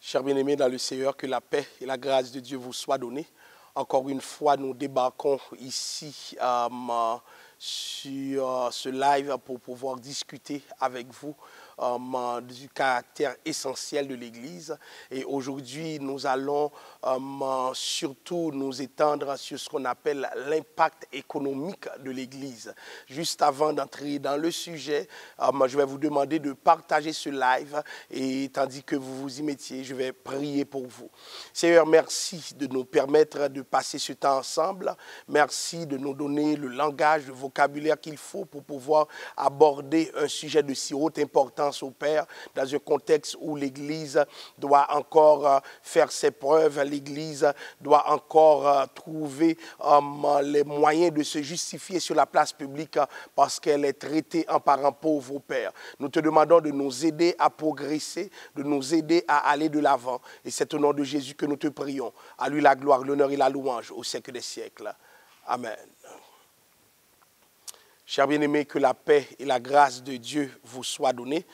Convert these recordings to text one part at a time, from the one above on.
Chers bien-aimés dans le Seigneur, que la paix et la grâce de Dieu vous soient données. Encore une fois, nous débarquons ici sur ce live pour pouvoir discuter avec vous du caractère essentiel de l'Église. Et aujourd'hui, nous allons surtout nous étendre sur ce qu'on appelle l'impact économique de l'Église. Juste avant d'entrer dans le sujet, je vais vous demander de partager ce live et tandis que vous vous y mettiez, je vais prier pour vous. Seigneur, merci de nous permettre de passer ce temps ensemble. Merci de nous donner le langage, le vocabulaire qu'il faut pour pouvoir aborder un sujet de si haute importance au Père, dans un contexte où l'Église doit encore faire ses preuves, l'Église doit encore trouver les moyens de se justifier sur la place publique parce qu'elle est traitée en parent pauvre au Père. Nous te demandons de nous aider à progresser, de nous aider à aller de l'avant. Et c'est au nom de Jésus que nous te prions. À lui la gloire, l'honneur et la louange au siècle des siècles. Amen. Chers bien-aimés, que la paix et la grâce de Dieu vous soient données.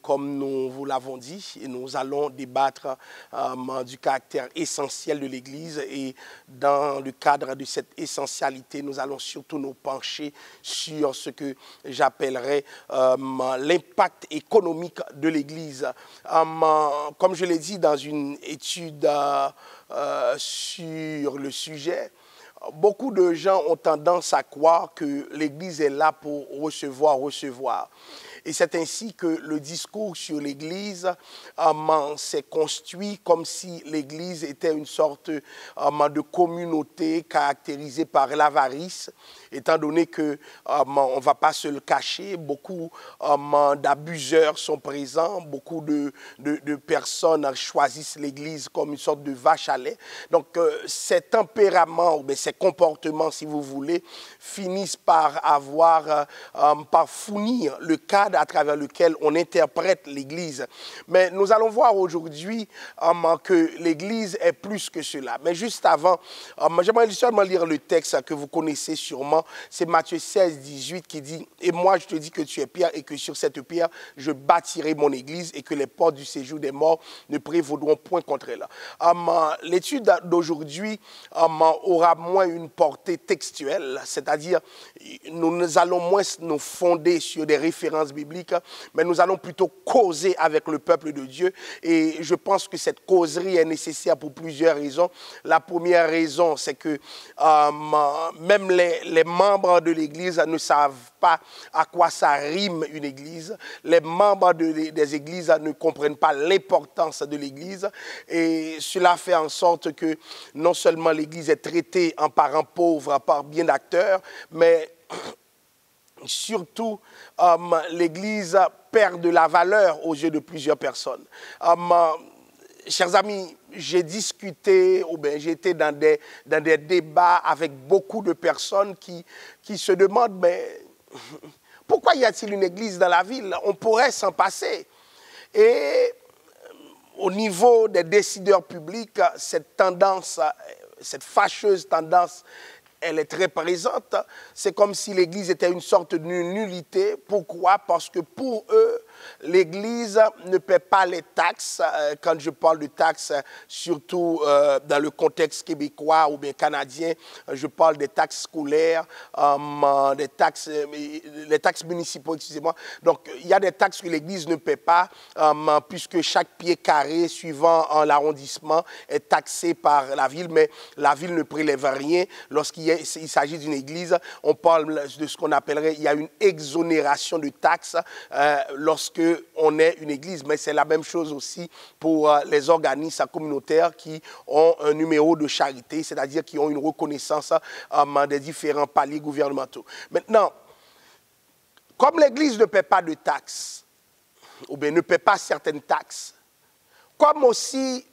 Comme nous vous l'avons dit, nous allons débattre du caractère essentiel de l'Église et dans le cadre de cette essentialité, nous allons surtout nous pencher sur ce que j'appellerais l'impact économique de l'Église. Comme je l'ai dit dans une étude sur le sujet, beaucoup de gens ont tendance à croire que l'Église est là pour recevoir. Et c'est ainsi que le discours sur l'Église s'est construit comme si l'Église était une sorte de communauté caractérisée par l'avarice, étant donné que, on ne va pas se le cacher, beaucoup d'abuseurs sont présents, beaucoup de personnes choisissent l'Église comme une sorte de vache à lait. Donc, ces tempéraments, ces comportements, si vous voulez, finissent par par fournir le cadre à travers lequel on interprète l'Église. Mais nous allons voir aujourd'hui que l'Église est plus que cela. Mais juste avant, j'aimerais seulement lire le texte que vous connaissez sûrement. C'est Matthieu 16, 18 qui dit « Et moi, je te dis que tu es Pierre et que sur cette pierre, je bâtirai mon Église et que les portes du séjour des morts ne prévaudront point contre elle. » L'étude d'aujourd'hui aura moins une portée textuelle, c'est-à-dire nous allons moins nous fonder sur des références bibliques, mais nous allons plutôt causer avec le peuple de Dieu. Et je pense que cette causerie est nécessaire pour plusieurs raisons. La première raison, c'est que même les membres de l'Église ne savent pas à quoi ça rime une Église. Les membres des Églises ne comprennent pas l'importance de l'Église. Et cela fait en sorte que non seulement l'Église est traitée en parent pauvre par bien d'acteurs, mais surtout, l'Église perd de la valeur aux yeux de plusieurs personnes. Chers amis, j'ai discuté, ou bien j'ai été dans des débats avec beaucoup de personnes qui se demandent, mais pourquoi y a-t-il une église dans la ville? On pourrait s'en passer. Et au niveau des décideurs publics, cette tendance, cette fâcheuse tendance, elle est très présente. C'est comme si l'Église était une sorte de nullité. Pourquoi? Parce que pour eux, l'Église ne paie pas les taxes. Quand je parle de taxes, surtout dans le contexte québécois ou bien canadien, je parle des taxes scolaires, les taxes municipaux, excusez-moi. Donc, il y a des taxes que l'Église ne paie pas, puisque chaque pied carré suivant l'arrondissement est taxé par la ville, mais la ville ne prélève rien. Lorsqu'il s'agit d'une église, on parle de ce qu'on appellerait, il y a une exonération de taxes lorsque on est une église. Mais c'est la même chose aussi pour les organismes communautaires qui ont un numéro de charité, c'est-à-dire qui ont une reconnaissance des différents paliers gouvernementaux. Maintenant, comme l'église ne paie pas de taxes, ou bien ne paie pas certaines taxes, comme aussi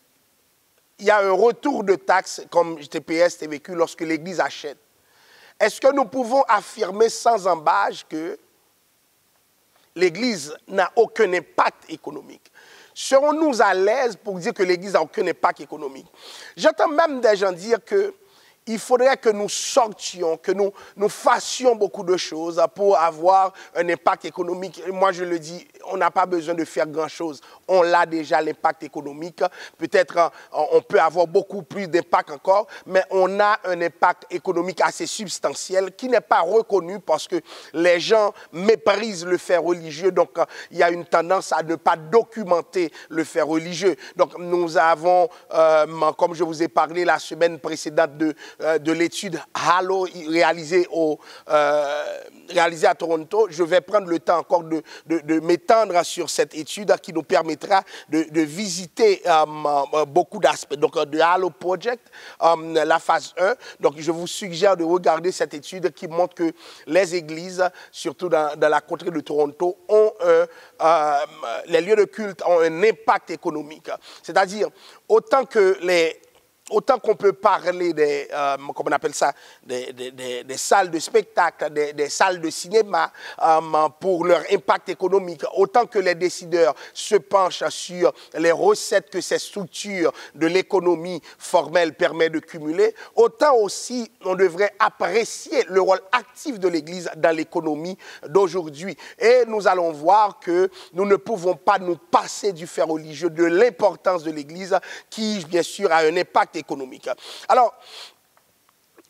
il y a un retour de taxes comme TPS, TVQ, lorsque l'Église achète. Est-ce que nous pouvons affirmer sans embâche que l'Église n'a aucun impact économique? Serons-nous à l'aise pour dire que l'Église n'a aucun impact économique? J'entends même des gens dire que il faudrait que nous sortions, que nous fassions beaucoup de choses pour avoir un impact économique. Et moi, je le dis, on n'a pas besoin de faire grand-chose. On l'a déjà, l'impact économique. Peut-être on peut avoir beaucoup plus d'impact encore, mais on a un impact économique assez substantiel qui n'est pas reconnu parce que les gens méprisent le fait religieux. Donc, il y a une tendance à ne pas documenter le fait religieux. Donc, nous avons, comme je vous ai parlé la semaine précédente de l'étude Halo réalisée à Toronto, je vais prendre le temps encore de m'étendre sur cette étude qui nous permettra de visiter beaucoup d'aspects. Donc, de Halo Project, la phase 1. Donc, je vous suggère de regarder cette étude qui montre que les églises, surtout dans la contrée de Toronto, les lieux de culte ont un impact économique. C'est-à-dire, autant qu'on peut parler comment on appelle ça, des salles de spectacle, des salles de cinéma pour leur impact économique, autant que les décideurs se penchent sur les recettes que ces structures de l'économie formelle permettent de cumuler, autant aussi on devrait apprécier le rôle actif de l'Église dans l'économie d'aujourd'hui. Et nous allons voir que nous ne pouvons pas nous passer du fait religieux, de l'importance de l'Église qui, bien sûr, a un impact économique. Alors,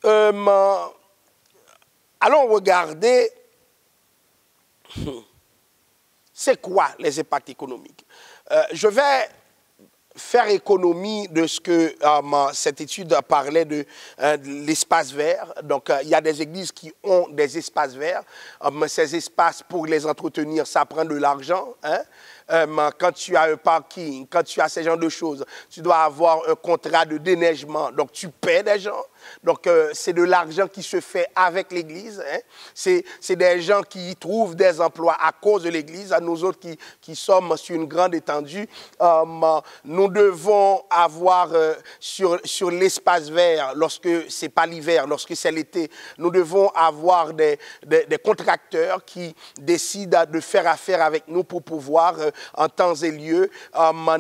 allons regarder c'est quoi les impacts économiques. Je vais faire économie de ce que cette étude parlait de l'espace vert. Donc, il y a des églises qui ont des espaces verts. Ces espaces, pour les entretenir, ça prend de l'argent. Hein? Quand tu as un parking, quand tu as ce genre de choses, tu dois avoir un contrat de déneigement. Donc, tu paies des gens. Donc, c'est de l'argent qui se fait avec l'Église. Hein? C'est des gens qui trouvent des emplois à cause de l'Église. À nous autres qui sommes sur une grande étendue, nous devons avoir sur l'espace vert, lorsque ce n'est pas l'hiver, lorsque c'est l'été, nous devons avoir des contracteurs qui décident de faire affaire avec nous pour pouvoir, en temps et lieu,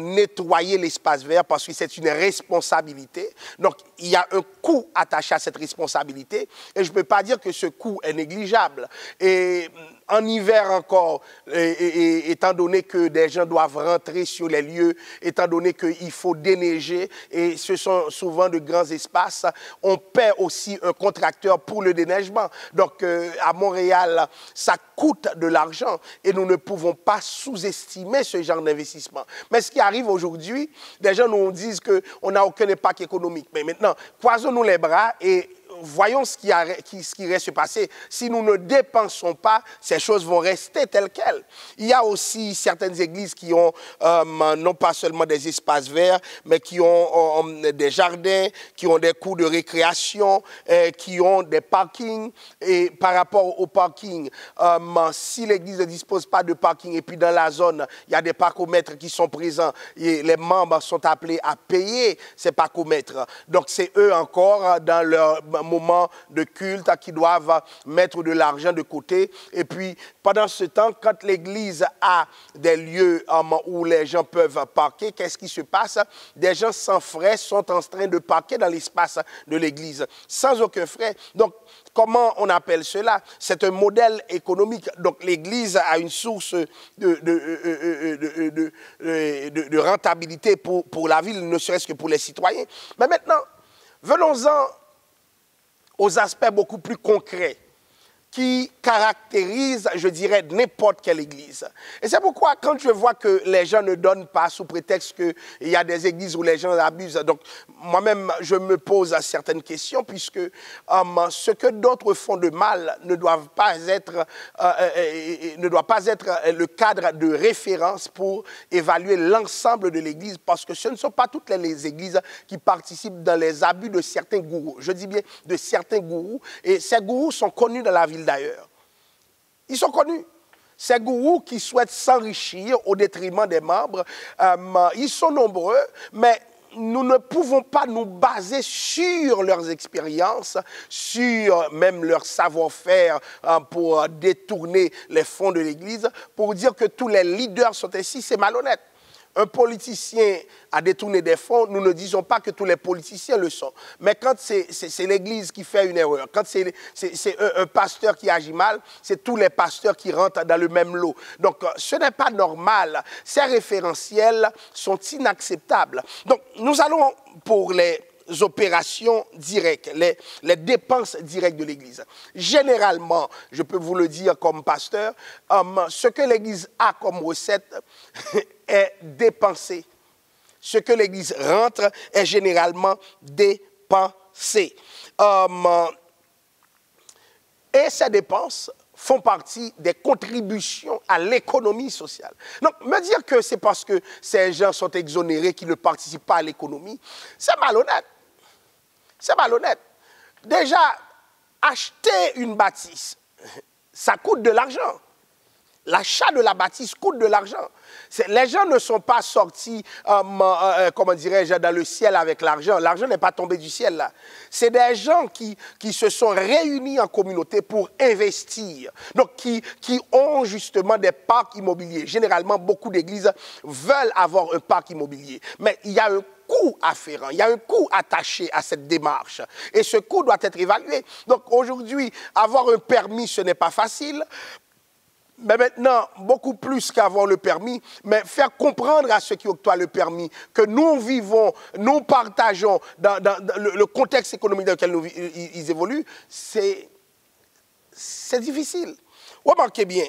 nettoyer l'espace vert parce que c'est une responsabilité. Donc, il y a un coût attaché à cette responsabilité et je ne peux pas dire que ce coût est négligeable. Et en hiver encore, étant donné que des gens doivent rentrer sur les lieux, étant donné qu'il faut déneiger, et ce sont souvent de grands espaces, on paie aussi un contracteur pour le déneigement. Donc, à Montréal, ça coûte de l'argent et nous ne pouvons pas sous-estimer ce genre d'investissement. Mais ce qui arrive aujourd'hui, des gens nous disent qu'on n'a aucun impact économique. Mais maintenant, croisons-nous les bras et voyons ce qui reste se passer. Si nous ne dépensons pas, ces choses vont rester telles quelles. Il y a aussi certaines églises qui ont non pas seulement des espaces verts, mais qui ont des jardins, qui ont des cours de récréation, qui ont des parkings. Et par rapport au parking, si l'église ne dispose pas de parking et puis dans la zone, il y a des parcomètres qui sont présents et les membres sont appelés à payer ces parcomètres. Donc c'est eux encore dans leur moment de culte qui doivent mettre de l'argent de côté. Et puis, pendant ce temps, quand l'Église a des lieux où les gens peuvent parquer, qu'est-ce qui se passe? Des gens sans frais sont en train de parquer dans l'espace de l'Église, sans aucun frais. Donc, comment on appelle cela? C'est un modèle économique. Donc, l'Église a une source de rentabilité pour la ville, ne serait-ce que pour les citoyens. Mais maintenant, venons-en aux aspects beaucoup plus concrets qui caractérisent, je dirais, n'importe quelle église. Et c'est pourquoi, quand je vois que les gens ne donnent pas sous prétexte qu'il y a des églises où les gens abusent, donc moi-même, je me pose certaines questions, puisque ce que d'autres font de mal ne doit pas être le cadre de référence pour évaluer l'ensemble de l'église, parce que ce ne sont pas toutes les églises qui participent dans les abus de certains gourous. Je dis bien de certains gourous, et ces gourous sont connus dans la ville d'ailleurs. Ils sont connus. Ces gourous qui souhaitent s'enrichir au détriment des membres, ils sont nombreux, mais nous ne pouvons pas nous baser sur leurs expériences, sur même leur savoir-faire pour détourner les fonds de l'Église, pour dire que tous les leaders sont ainsi, c'est malhonnête. un politicien a détourné des fonds, nous ne disons pas que tous les politiciens le sont. Mais quand c'est l'Église qui fait une erreur, quand c'est un pasteur qui agit mal, c'est tous les pasteurs qui rentrent dans le même lot. Donc, ce n'est pas normal. Ces référentiels sont inacceptables. Donc, nous allons pour les opérations directes, les dépenses directes de l'Église. Généralement, je peux vous le dire comme pasteur, ce que l'Église a comme recette est dépensé. Ce que l'Église rentre est généralement dépensé. Et ces dépenses font partie des contributions à l'économie sociale. Donc, me dire que c'est parce que ces gens sont exonérés qu'ils ne participent pas à l'économie, c'est malhonnête. C'est malhonnête. Déjà, acheter une bâtisse, ça coûte de l'argent. L'achat de la bâtisse coûte de l'argent. Les gens ne sont pas sortis, comment dirais-je, dans le ciel avec l'argent. L'argent n'est pas tombé du ciel là. C'est des gens qui se sont réunis en communauté pour investir. Donc, qui ont justement des parcs immobiliers. Généralement, beaucoup d'églises veulent avoir un parc immobilier. Mais il y a un coût afférent, il y a un coût attaché à cette démarche. Et ce coût doit être évalué. Donc, aujourd'hui, avoir un permis, ce n'est pas facile. Mais maintenant, beaucoup plus qu'avoir le permis, mais faire comprendre à ceux qui octroient le permis que nous vivons, nous partageons dans le contexte économique dans lequel ils évoluent, c'est difficile. Remarquez bien,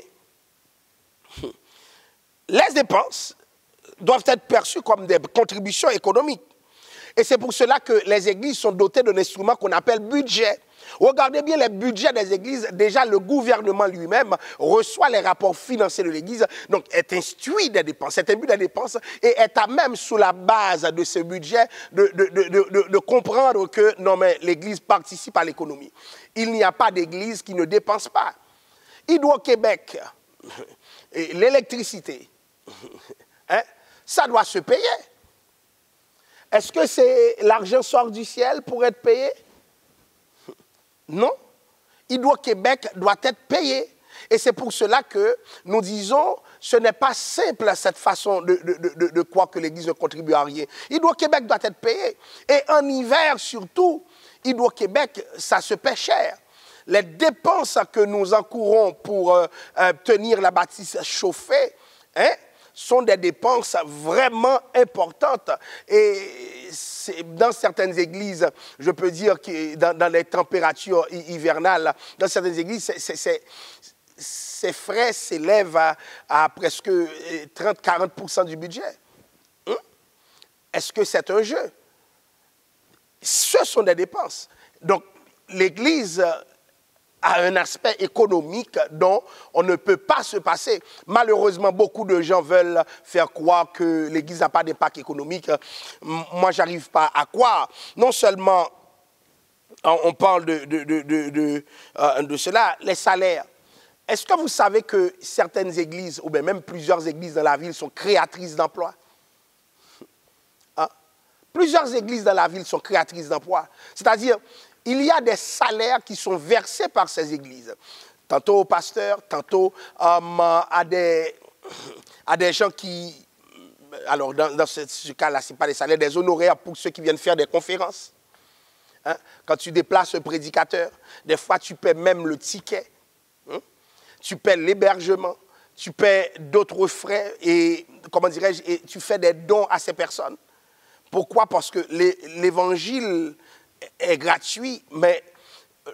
les dépenses doivent être perçues comme des contributions économiques. Et c'est pour cela que les églises sont dotées d'un instrument qu'on appelle budget. Regardez bien les budgets des églises. Déjà, le gouvernement lui-même reçoit les rapports financiers de l'église, donc est instruit des dépenses, est imbu des dépenses et est à même, sous la base de ce budget, de comprendre que non, mais l'église participe à l'économie. Il n'y a pas d'église qui ne dépense pas. Hydro-Québec, l'électricité, hein, ça doit se payer. Est-ce que l'argent sort du ciel pour être payé? Non. Hydro-Québec doit être payé. Et c'est pour cela que nous disons, ce n'est pas simple cette façon de croire que l'Église ne contribue à rien. Hydro-Québec doit être payé. Et en hiver surtout, Hydro-Québec, ça se paie cher. Les dépenses que nous encourons pour tenir la bâtisse chauffée, hein, sont des dépenses vraiment importantes. Et dans certaines églises, je peux dire que dans les températures hivernales, dans certaines églises, ces frais s'élèvent à presque 30-40% du budget. Est-ce que c'est un jeu? Ce sont des dépenses. Donc, l'Église a un aspect économique dont on ne peut pas se passer. Malheureusement, beaucoup de gens veulent faire croire que l'Église n'a pas d'impact économique. Moi, je n'arrive pas à croire. Non seulement on parle de cela, les salaires. Est-ce que vous savez que certaines églises, ou bien même plusieurs églises dans la ville, sont créatrices d'emplois? Hein? Plusieurs églises dans la ville sont créatrices d'emplois. C'est-à-dire, il y a des salaires qui sont versés par ces églises. Tantôt aux pasteurs, tantôt à des gens qui... Alors, dans ce cas-là, ce n'est pas des salaires, des honoraires pour ceux qui viennent faire des conférences. Hein? Quand tu déplaces un prédicateur, des fois, tu paies même le ticket. Hein? Tu paies l'hébergement. Tu paies d'autres frais et, comment dirais-je, et tu fais des dons à ces personnes. Pourquoi? Parce que l'évangile est gratuit, mais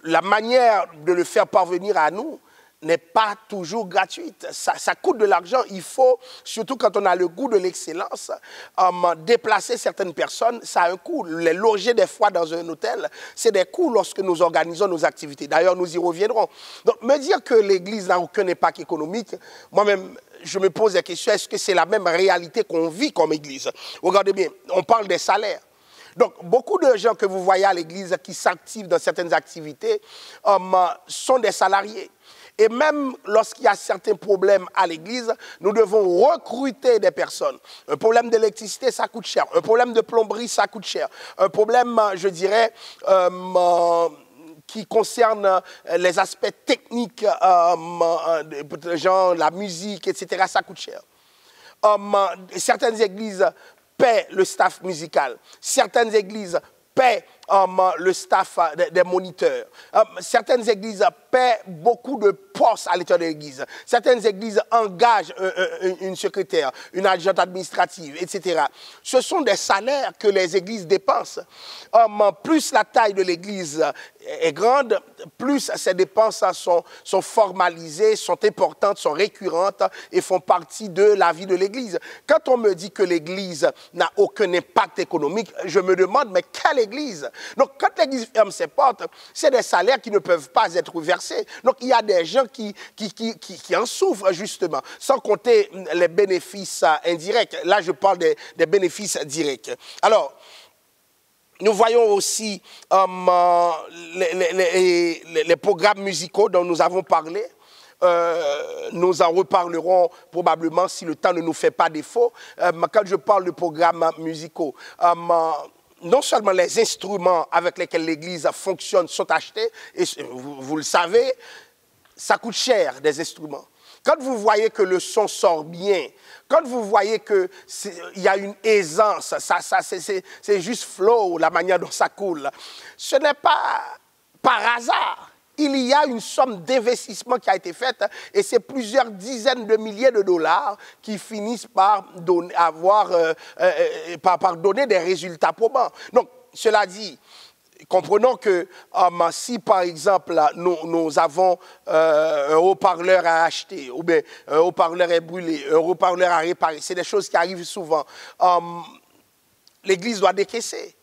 la manière de le faire parvenir à nous n'est pas toujours gratuite. Ça coûte de l'argent. Il faut, surtout quand on a le goût de l'excellence, déplacer certaines personnes, ça a un coût. Les loger des fois dans un hôtel, c'est des coûts lorsque nous organisons nos activités. D'ailleurs, nous y reviendrons. Donc, me dire que l'Église n'a aucun impact économique, moi-même, je me pose la question, est-ce que c'est la même réalité qu'on vit comme Église? Regardez bien, on parle des salaires. Donc, beaucoup de gens que vous voyez à l'Église qui s'activent dans certaines activités sont des salariés. Et même lorsqu'il y a certains problèmes à l'Église, nous devons recruter des personnes. Un problème d'électricité, ça coûte cher. Un problème de plomberie, ça coûte cher. Un problème, je dirais, qui concerne les aspects techniques, genre la musique, etc., ça coûte cher. certaines églises paient le staff musical. Certaines églises paient le staff des moniteurs. Certaines églises paient beaucoup de postes à l'intérieur de l'église. Certaines églises engagent une secrétaire, une adjointe administrative, etc. Ce sont des salaires que les églises dépensent. Plus la taille de l'église est grande, plus ces dépenses sont formalisées, sont importantes, sont récurrentes et font partie de la vie de l'église. Quand on me dit que l'église n'a aucun impact économique, je me demande, mais quelle église? Donc, quand l'église ferme ses portes, c'est des salaires qui ne peuvent pas être versés. Donc, il y a des gens qui en souffrent, justement, sans compter les bénéfices indirects. Là, je parle des bénéfices directs. Alors, nous voyons aussi les programmes musicaux dont nous avons parlé. Nous en reparlerons probablement si le temps ne nous fait pas défaut. Quand je parle de programmes musicaux, non seulement les instruments avec lesquels l'Église fonctionne sont achetés, et vous le savez, ça coûte cher des instruments. Quand vous voyez que le son sort bien, quand vous voyez qu'il y a une aisance, c'est juste flow, la manière dont ça coule, ce n'est pas par hasard. Il y a une somme d'investissement qui a été faite et c'est plusieurs dizaines de milliers de dollars qui finissent par donner des résultats probants. Donc, cela dit, comprenons que si, par exemple, nous avons un haut-parleur à acheter, ou bien un haut-parleur est brûlé, un haut-parleur à réparer, c'est des choses qui arrivent souvent, l'Église doit décaisser.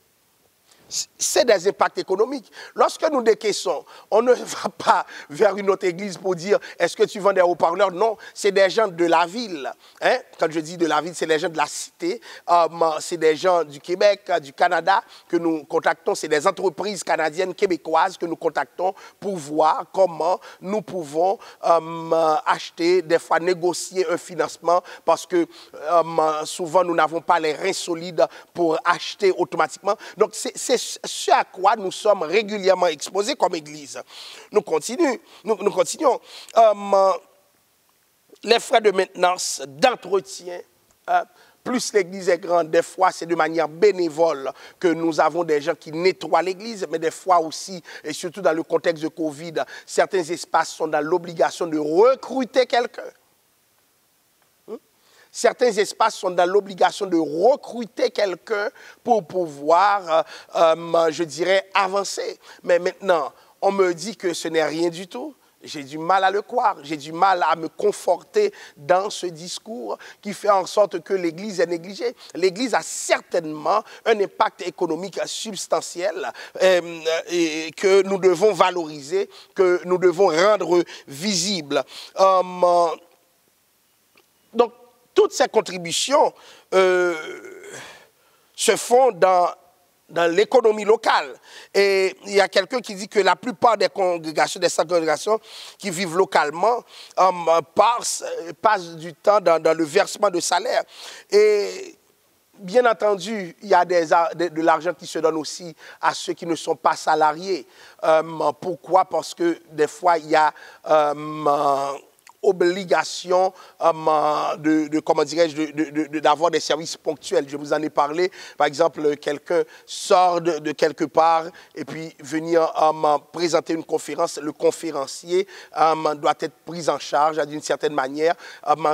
C'est des impacts économiques. Lorsque nous décaissons, on ne va pas vers une autre église pour dire « est-ce que tu vends des haut-parleurs ?» Non, c'est des gens de la ville. Hein? Quand je dis de la ville, c'est des gens de la cité. C'est des gens du Québec, du Canada que nous contactons. C'est des entreprises canadiennes, québécoises que nous contactons pour voir comment nous pouvons acheter, des fois négocier un financement parce que souvent nous n'avons pas les reins solides pour acheter automatiquement. Donc c'est ce à quoi nous sommes régulièrement exposés comme Église. Nous continuons. Les frais de maintenance, d'entretien, plus l'Église est grande, des fois c'est de manière bénévole que nous avons des gens qui nettoient l'Église, mais des fois aussi, et surtout dans le contexte de Covid, certains espaces sont dans l'obligation de recruter quelqu'un. Certains espaces sont dans l'obligation de recruter quelqu'un pour pouvoir, je dirais, avancer. Mais maintenant, on me dit que ce n'est rien du tout. J'ai du mal à le croire. J'ai du mal à me conforter dans ce discours qui fait en sorte que l'Église est négligée. L'Église a certainement un impact économique substantiel et que nous devons valoriser, que nous devons rendre visible. Donc, toutes ces contributions se font dans l'économie locale. Et il y a quelqu'un qui dit que la plupart des congrégations, des centres de congrégation qui vivent localement passent du temps dans le versement de salaire. Et bien entendu, il y a de l'argent qui se donne aussi à ceux qui ne sont pas salariés. Pourquoi? Parce que des fois, il y a obligation comment dirais-je, d'avoir des services ponctuels. Je vous en ai parlé. Par exemple, quelqu'un sort de quelque part et puis venir présenter une conférence. Le conférencier doit être pris en charge d'une certaine manière,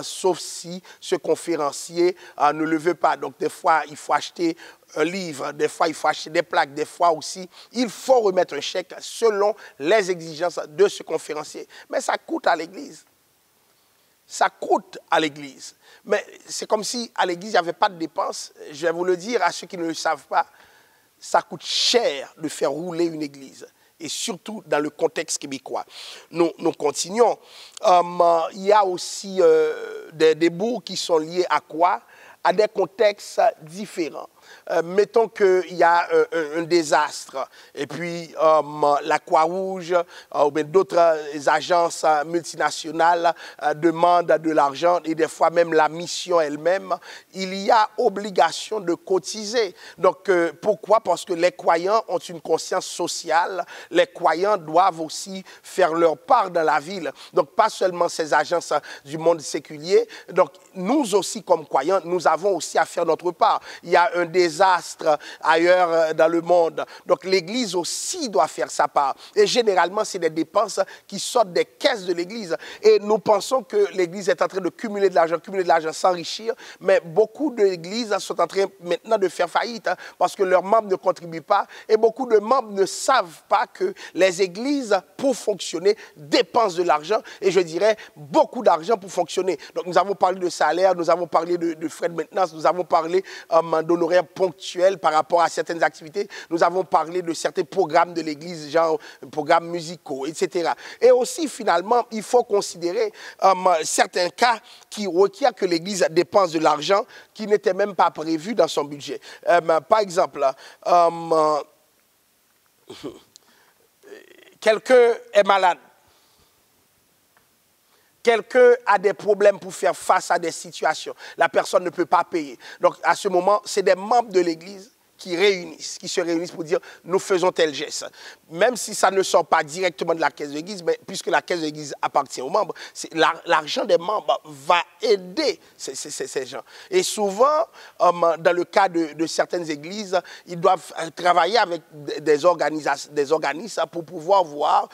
sauf si ce conférencier ne le veut pas. Donc, des fois, il faut acheter un livre, des fois, il faut acheter des plaques, des fois aussi, il faut remettre un chèque selon les exigences de ce conférencier. Mais ça coûte à l'Église. Ça coûte à l'Église. Mais c'est comme si à l'Église, il n'y avait pas de dépenses. Je vais vous le dire à ceux qui ne le savent pas, ça coûte cher de faire rouler une Église. Et surtout dans le contexte québécois. Nous continuons. Il y a aussi des bourgs qui sont liés à quoi? à des contextes différents. Mettons qu'il y a un désastre et puis la Croix-Rouge ou bien d'autres agences multinationales demandent de l'argent et des fois même la mission elle-même, il y a obligation de cotiser. Donc pourquoi? Parce que les croyants ont une conscience sociale, les croyants doivent aussi faire leur part dans la ville. Donc pas seulement ces agences du monde séculier, donc nous aussi comme croyants, nous avons aussi à faire notre part. Il y a un désastre ailleurs dans le monde. Donc l'Église aussi doit faire sa part. Et généralement, c'est des dépenses qui sortent des caisses de l'Église. Et nous pensons que l'Église est en train de cumuler de l'argent, s'enrichir. Mais beaucoup d'églises sont en train maintenant de faire faillite parce que leurs membres ne contribuent pas. Et beaucoup de membres ne savent pas que les églises, pour fonctionner, dépensent de l'argent. Et je dirais beaucoup d'argent pour fonctionner. Donc nous avons parlé de salaire, nous avons parlé de frais de maintenance, nous avons parlé d'honoraires ponctuels par rapport à certaines activités. Nous avons parlé de certains programmes de l'Église, genre programmes musicaux, etc. Et aussi, finalement, il faut considérer certains cas qui requièrent que l'Église dépense de l'argent qui n'était même pas prévu dans son budget. Par exemple, quelqu'un est malade. Quelqu'un a des problèmes pour faire face à des situations. La personne ne peut pas payer. Donc, à ce moment, c'est des membres de l'Église qui se réunissent pour dire « nous faisons tel geste ». Même si ça ne sort pas directement de la caisse de l'Église, mais puisque la caisse de l'Église appartient aux membres, l'argent des membres va aider ces gens. Et souvent, dans le cas de certaines églises, ils doivent travailler avec des organismes pour pouvoir voir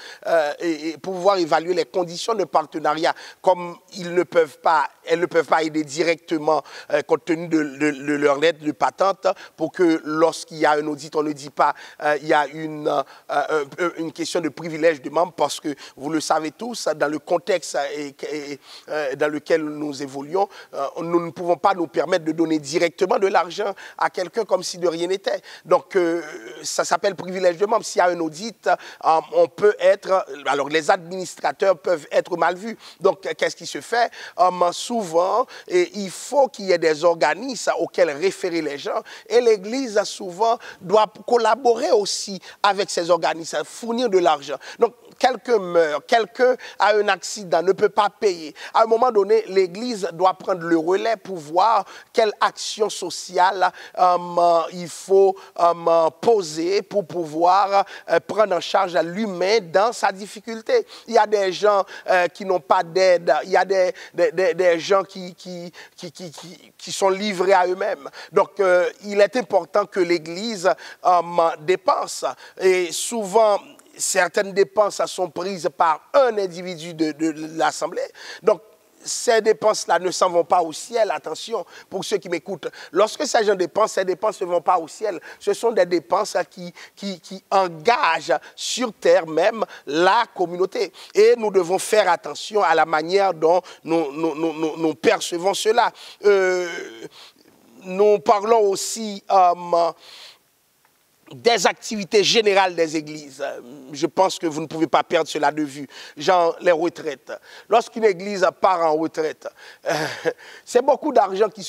et pouvoir évaluer les conditions de partenariat. Comme elles ne peuvent pas aider directement compte tenu de leur lettre de patente pour que lorsqu'il y a un audit, on ne dit pas il y a une question de privilège de membres parce que vous le savez tous, dans le contexte dans lequel nous évoluons, nous ne pouvons pas nous permettre de donner directement de l'argent à quelqu'un comme si de rien n'était. Donc, ça s'appelle privilège de membre. S'il y a un audit, on peut être... Alors, les administrateurs peuvent être mal vus. Donc, qu'est-ce qui se fait? Souvent, il faut qu'il y ait des organismes auxquels référer les gens et l'Église souvent doit collaborer aussi avec ces organismes, fournir de l'argent. Donc, quelqu'un meurt, quelqu'un a un accident, ne peut pas payer. À un moment donné, l'Église doit prendre le relais pour voir quelle action sociale il faut poser pour pouvoir prendre en charge l'humain dans sa difficulté. Il y a des gens qui n'ont pas d'aide, il y a des gens qui sont livrés à eux-mêmes. Donc, il est important que l'Église dépense. Et souvent, certaines dépenses sont prises par un individu de l'Assemblée. Donc, ces dépenses-là ne s'en vont pas au ciel, attention, pour ceux qui m'écoutent. Lorsque ces gens dépensent, ces dépenses ne vont pas au ciel. Ce sont des dépenses qui engagent sur terre même la communauté. Et nous devons faire attention à la manière dont nous percevons cela. Nous parlons aussi des activités générales des églises. Je pense que vous ne pouvez pas perdre cela de vue. Genre les retraites. Lorsqu'une église part en retraite, c'est beaucoup d'argent qui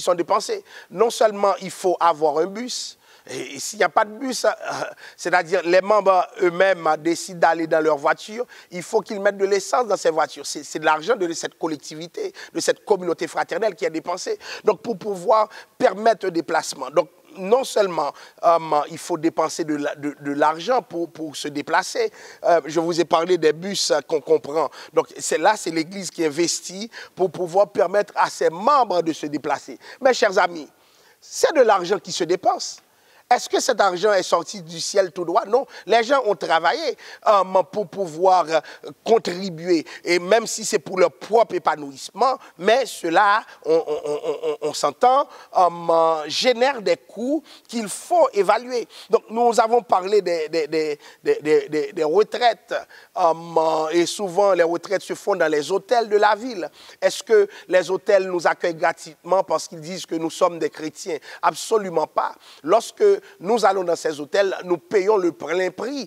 sont dépensés. Non seulement il faut avoir un bus, et s'il n'y a pas de bus, c'est-à-dire les membres eux-mêmes décident d'aller dans leur voiture, il faut qu'ils mettent de l'essence dans ces voitures. C'est de l'argent de cette collectivité, de cette communauté fraternelle qui est dépensée. Donc pour pouvoir permettre un déplacement. Donc non seulement il faut dépenser de l'argent pour se déplacer, je vous ai parlé des bus qu'on comprend. Donc c'est l'Église qui investit pour pouvoir permettre à ses membres de se déplacer. Mes chers amis, c'est de l'argent qui se dépense. Est-ce que cet argent est sorti du ciel tout droit? Non. Les gens ont travaillé pour pouvoir contribuer, et même si c'est pour leur propre épanouissement, mais cela, on s'entend, génère des coûts qu'il faut évaluer. Donc, nous avons parlé des retraites, et souvent les retraites se font dans les hôtels de la ville. Est-ce que les hôtels nous accueillent gratuitement parce qu'ils disent que nous sommes des chrétiens? Absolument pas. Lorsque nous allons dans ces hôtels, nous payons le plein prix.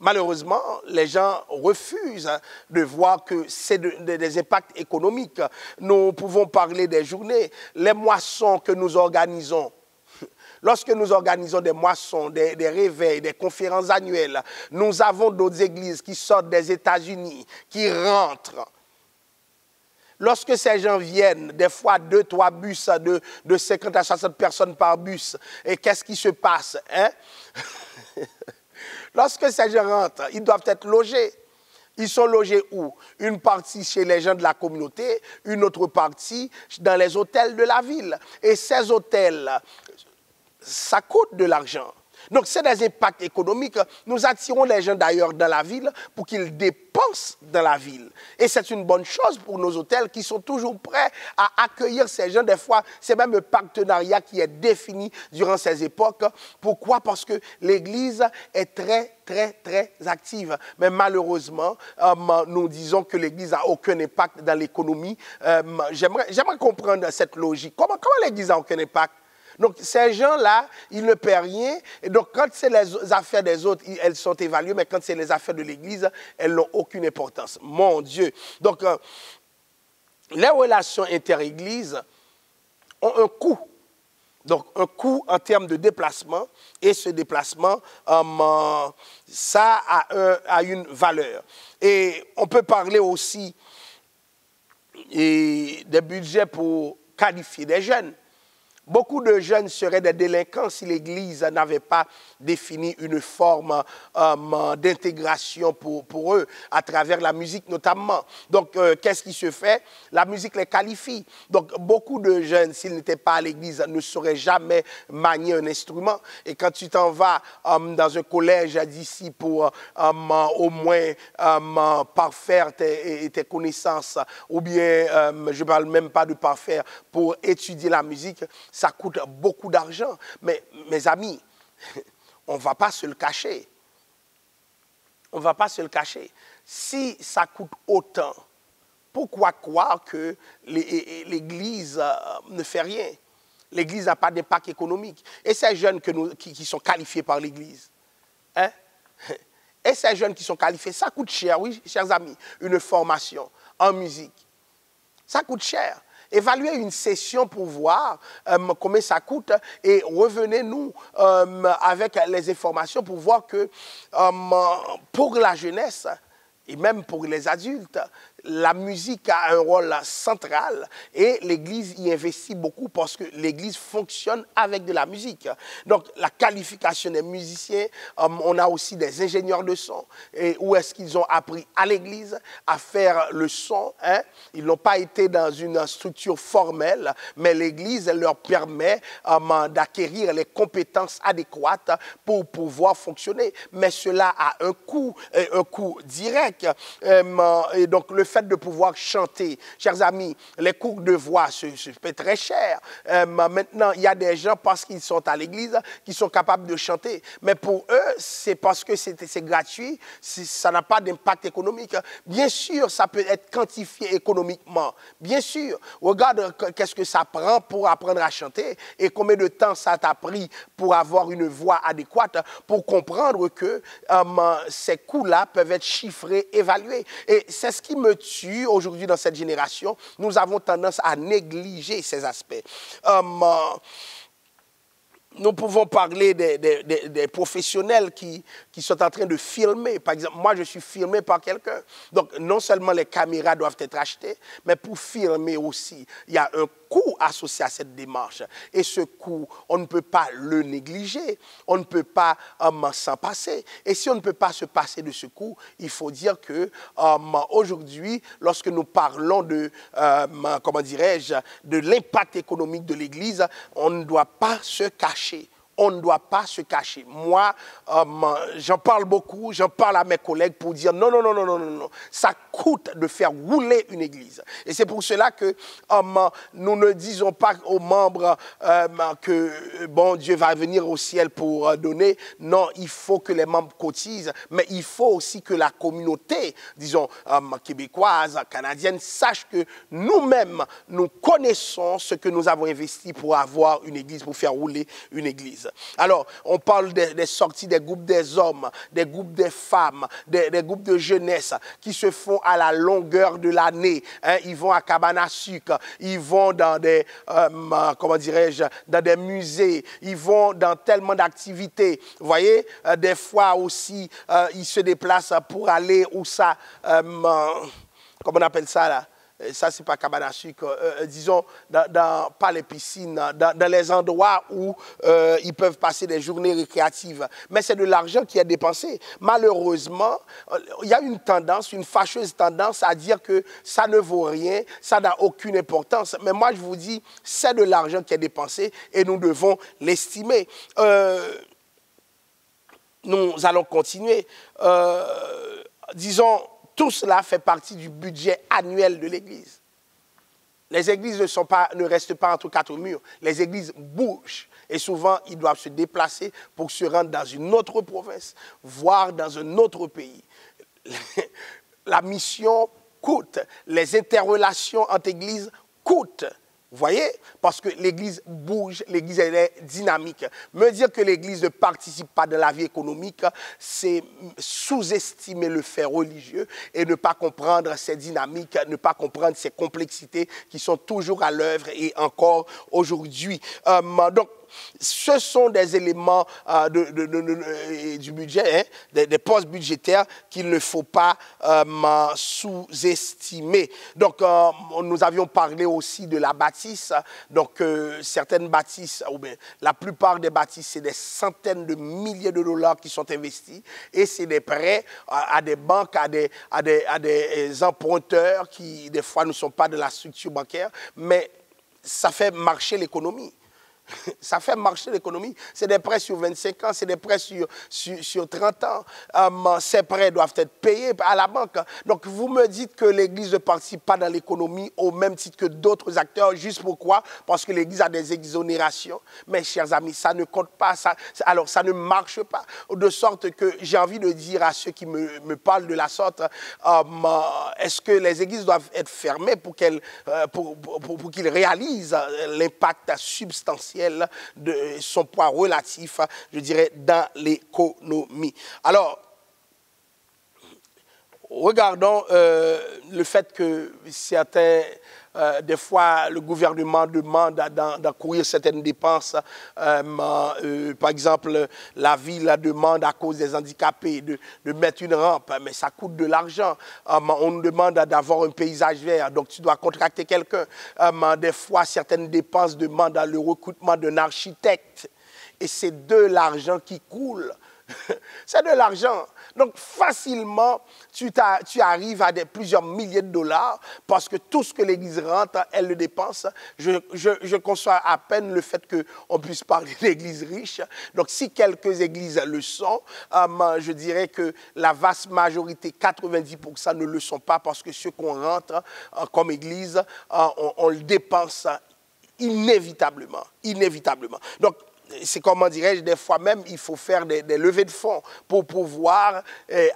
malheureusement, les gens refusent de voir que c'est des impacts économiques. Nous pouvons parler des journées, les moissons que nous organisons. Lorsque nous organisons des moissons, des réveils, des conférences annuelles, nous avons d'autres églises qui sortent des États-Unis, qui rentrent. Lorsque ces gens viennent, des fois 2, 3 bus de 50 à 60 personnes par bus, et qu'est-ce qui se passe, hein? Lorsque ces gens rentrent, ils doivent être logés. Ils sont logés où? Une partie chez les gens de la communauté, une autre partie dans les hôtels de la ville. Et ces hôtels, ça coûte de l'argent. Donc, c'est des impacts économiques. Nous attirons les gens d'ailleurs dans la ville pour qu'ils dépensent dans la ville. Et c'est une bonne chose pour nos hôtels qui sont toujours prêts à accueillir ces gens. Des fois, c'est même un partenariat qui est défini durant ces époques. Pourquoi? Parce que l'Église est très, très, très active. Mais malheureusement, nous disons que l'Église n'a aucun impact dans l'économie. J'aimerais comprendre cette logique. Comment l'Église n'a aucun impact? Donc, ces gens-là, ils ne paient rien. Et donc, quand c'est les affaires des autres, elles sont évaluées, mais quand c'est les affaires de l'Église, elles n'ont aucune importance. Mon Dieu. Donc, les relations inter-églises ont un coût. Donc, un coût en termes de déplacement. Et ce déplacement, ça a une valeur. Et on peut parler aussi des budgets pour qualifier des jeunes. Beaucoup de jeunes seraient des délinquants si l'Église n'avait pas défini une forme d'intégration pour eux, à travers la musique notamment. Donc, qu'est-ce qui se fait? La musique les qualifie. Donc, beaucoup de jeunes, s'ils n'étaient pas à l'Église, ne sauraient jamais manier un instrument. Et quand tu t'en vas dans un collège d'ici pour au moins parfaire tes connaissances, ou bien, je ne parle même pas de parfaire, pour étudier la musique, ça coûte beaucoup d'argent. Mais mes amis, on ne va pas se le cacher. On ne va pas se le cacher. Si ça coûte autant, pourquoi croire que l'Église ne fait rien? L'Église n'a pas d'impact économique. Et ces jeunes qui sont qualifiés par l'Église, hein? Et ces jeunes qui sont qualifiés, ça coûte cher, oui, chers amis, une formation en musique. Ça coûte cher. Évaluez une session pour voir combien ça coûte et revenez-nous avec les informations pour voir que pour la jeunesse et même pour les adultes, la musique a un rôle central et l'Église y investit beaucoup parce que l'Église fonctionne avec de la musique. Donc, la qualification des musiciens, on a aussi des ingénieurs de son. Et où est-ce qu'ils ont appris à l'Église à faire le son, hein? Ils n'ont pas été dans une structure formelle, mais l'Église leur permet d'acquérir les compétences adéquates pour pouvoir fonctionner. Mais cela a un coût direct. Et donc, le fait de pouvoir chanter, chers amis, les cours de voix se paient très cher. Maintenant, il y a des gens, parce qu'ils sont à l'église, qui sont capables de chanter. Mais pour eux, c'est parce que c'est gratuit, ça n'a pas d'impact économique. Bien sûr, ça peut être quantifié économiquement. Bien sûr. Regarde qu'est-ce que ça prend pour apprendre à chanter et combien de temps ça t'a pris pour avoir une voix adéquate, pour comprendre que ces coûts-là peuvent être chiffrés, évalués. Et c'est ce qui me tue aujourd'hui dans cette génération. Nous avons tendance à négliger ces aspects. Nous pouvons parler des professionnels qui sont en train de filmer. Par exemple, moi, je suis filmé par quelqu'un. Donc, non seulement les caméras doivent être achetées, mais pour filmer aussi, il y a un coût associé à cette démarche. Et ce coût, on ne peut pas le négliger. On ne peut pas s'en passer. Et si on ne peut pas se passer de ce coût, il faut dire que aujourd'hui, lorsque nous parlons de, comment dirais-je, de l'impact économique de l'Église, on ne doit pas se cacher. On ne doit pas se cacher. Moi, j'en parle beaucoup, j'en parle à mes collègues pour dire non, non, non, non, non, non, non. Ça coûte de faire rouler une église. Et c'est pour cela que nous ne disons pas aux membres que bon, Dieu va venir au ciel pour donner. Non, il faut que les membres cotisent, mais il faut aussi que la communauté, disons, québécoise, canadienne, sache que nous-mêmes, nous connaissons ce que nous avons investi pour avoir une église, pour faire rouler une église. l'Église. Alors, on parle des sorties des groupes des hommes, des groupes des femmes, des groupes de jeunesse qui se font à la longueur de l'année. Hein. Ils vont à cabane à sucre, ils vont dans des, comment dirais-je, dans des musées, ils vont dans tellement d'activités. Vous voyez, des fois aussi, ils se déplacent pour aller où ça, comment on appelle ça là? Ça, c'est pas cabane à sucre, disons, pas les piscines, dans les endroits où ils peuvent passer des journées récréatives. Mais c'est de l'argent qui est dépensé. Malheureusement, il y a une tendance, une fâcheuse tendance à dire que ça ne vaut rien, ça n'a aucune importance. Mais moi, je vous dis, c'est de l'argent qui est dépensé et nous devons l'estimer. Nous allons continuer. Disons, tout cela fait partie du budget annuel de l'Église. Les églises ne restent pas entre quatre murs. Les églises bougent. Et souvent, ils doivent se déplacer pour se rendre dans une autre province, voire dans un autre pays. La mission coûte. Les interrelations entre églises coûtent. Vous voyez? Parce que l'Église bouge, l'Église elle est dynamique. Me dire que l'Église ne participe pas de la vie économique, c'est sous-estimer le fait religieux et ne pas comprendre ces dynamiques, ne pas comprendre ces complexités qui sont toujours à l'œuvre et encore aujourd'hui. Donc, ce sont des éléments du budget, hein, des postes budgétaires qu'il ne faut pas sous-estimer. Donc, nous avions parlé aussi de la bâtisse. Donc, certaines bâtisses, ou bien la plupart des bâtisses, c'est des centaines de milliers de dollars qui sont investis. Et c'est des prêts à des banques, à des emprunteurs qui, des fois, ne sont pas de la structure bancaire. Mais ça fait marcher l'économie. Ça fait marcher l'économie. C'est des prêts sur 25 ans, c'est des prêts sur 30 ans. Ces prêts doivent être payés à la banque. Donc, vous me dites que l'Église ne participe pas dans l'économie au même titre que d'autres acteurs. Juste pourquoi? Parce que l'Église a des exonérations. Mes chers amis, ça ne compte pas. Alors, ça ne marche pas. De sorte que j'ai envie de dire à ceux qui me parlent de la sorte, est-ce que les églises doivent être fermées pour qu'ils réalisent l'impact substantiel de son poids relatif, je dirais, dans l'économie. Alors, regardons le fait que certains, des fois, le gouvernement demande d'encourir certaines dépenses. Par exemple, la ville demande à cause des handicapés de mettre une rampe, mais ça coûte de l'argent. On nous demande d'avoir un paysage vert, donc tu dois contracter quelqu'un. Des fois, certaines dépenses demandent le recrutement d'un architecte. Et c'est de l'argent qui coule. C'est de l'argent. Donc, facilement, tu arrives à plusieurs milliers de dollars parce que tout ce que l'Église rentre, elle le dépense. Je conçois à peine le fait qu'on puisse parler d'Église riche. Donc, si quelques églises le sont, je dirais que la vaste majorité, 90%, ne le sont pas parce que ce qu'on rentre comme Église, on le dépense inévitablement. Inévitablement. Donc, c'est comment dirais-je, des fois même, il faut faire des levées de fonds pour pouvoir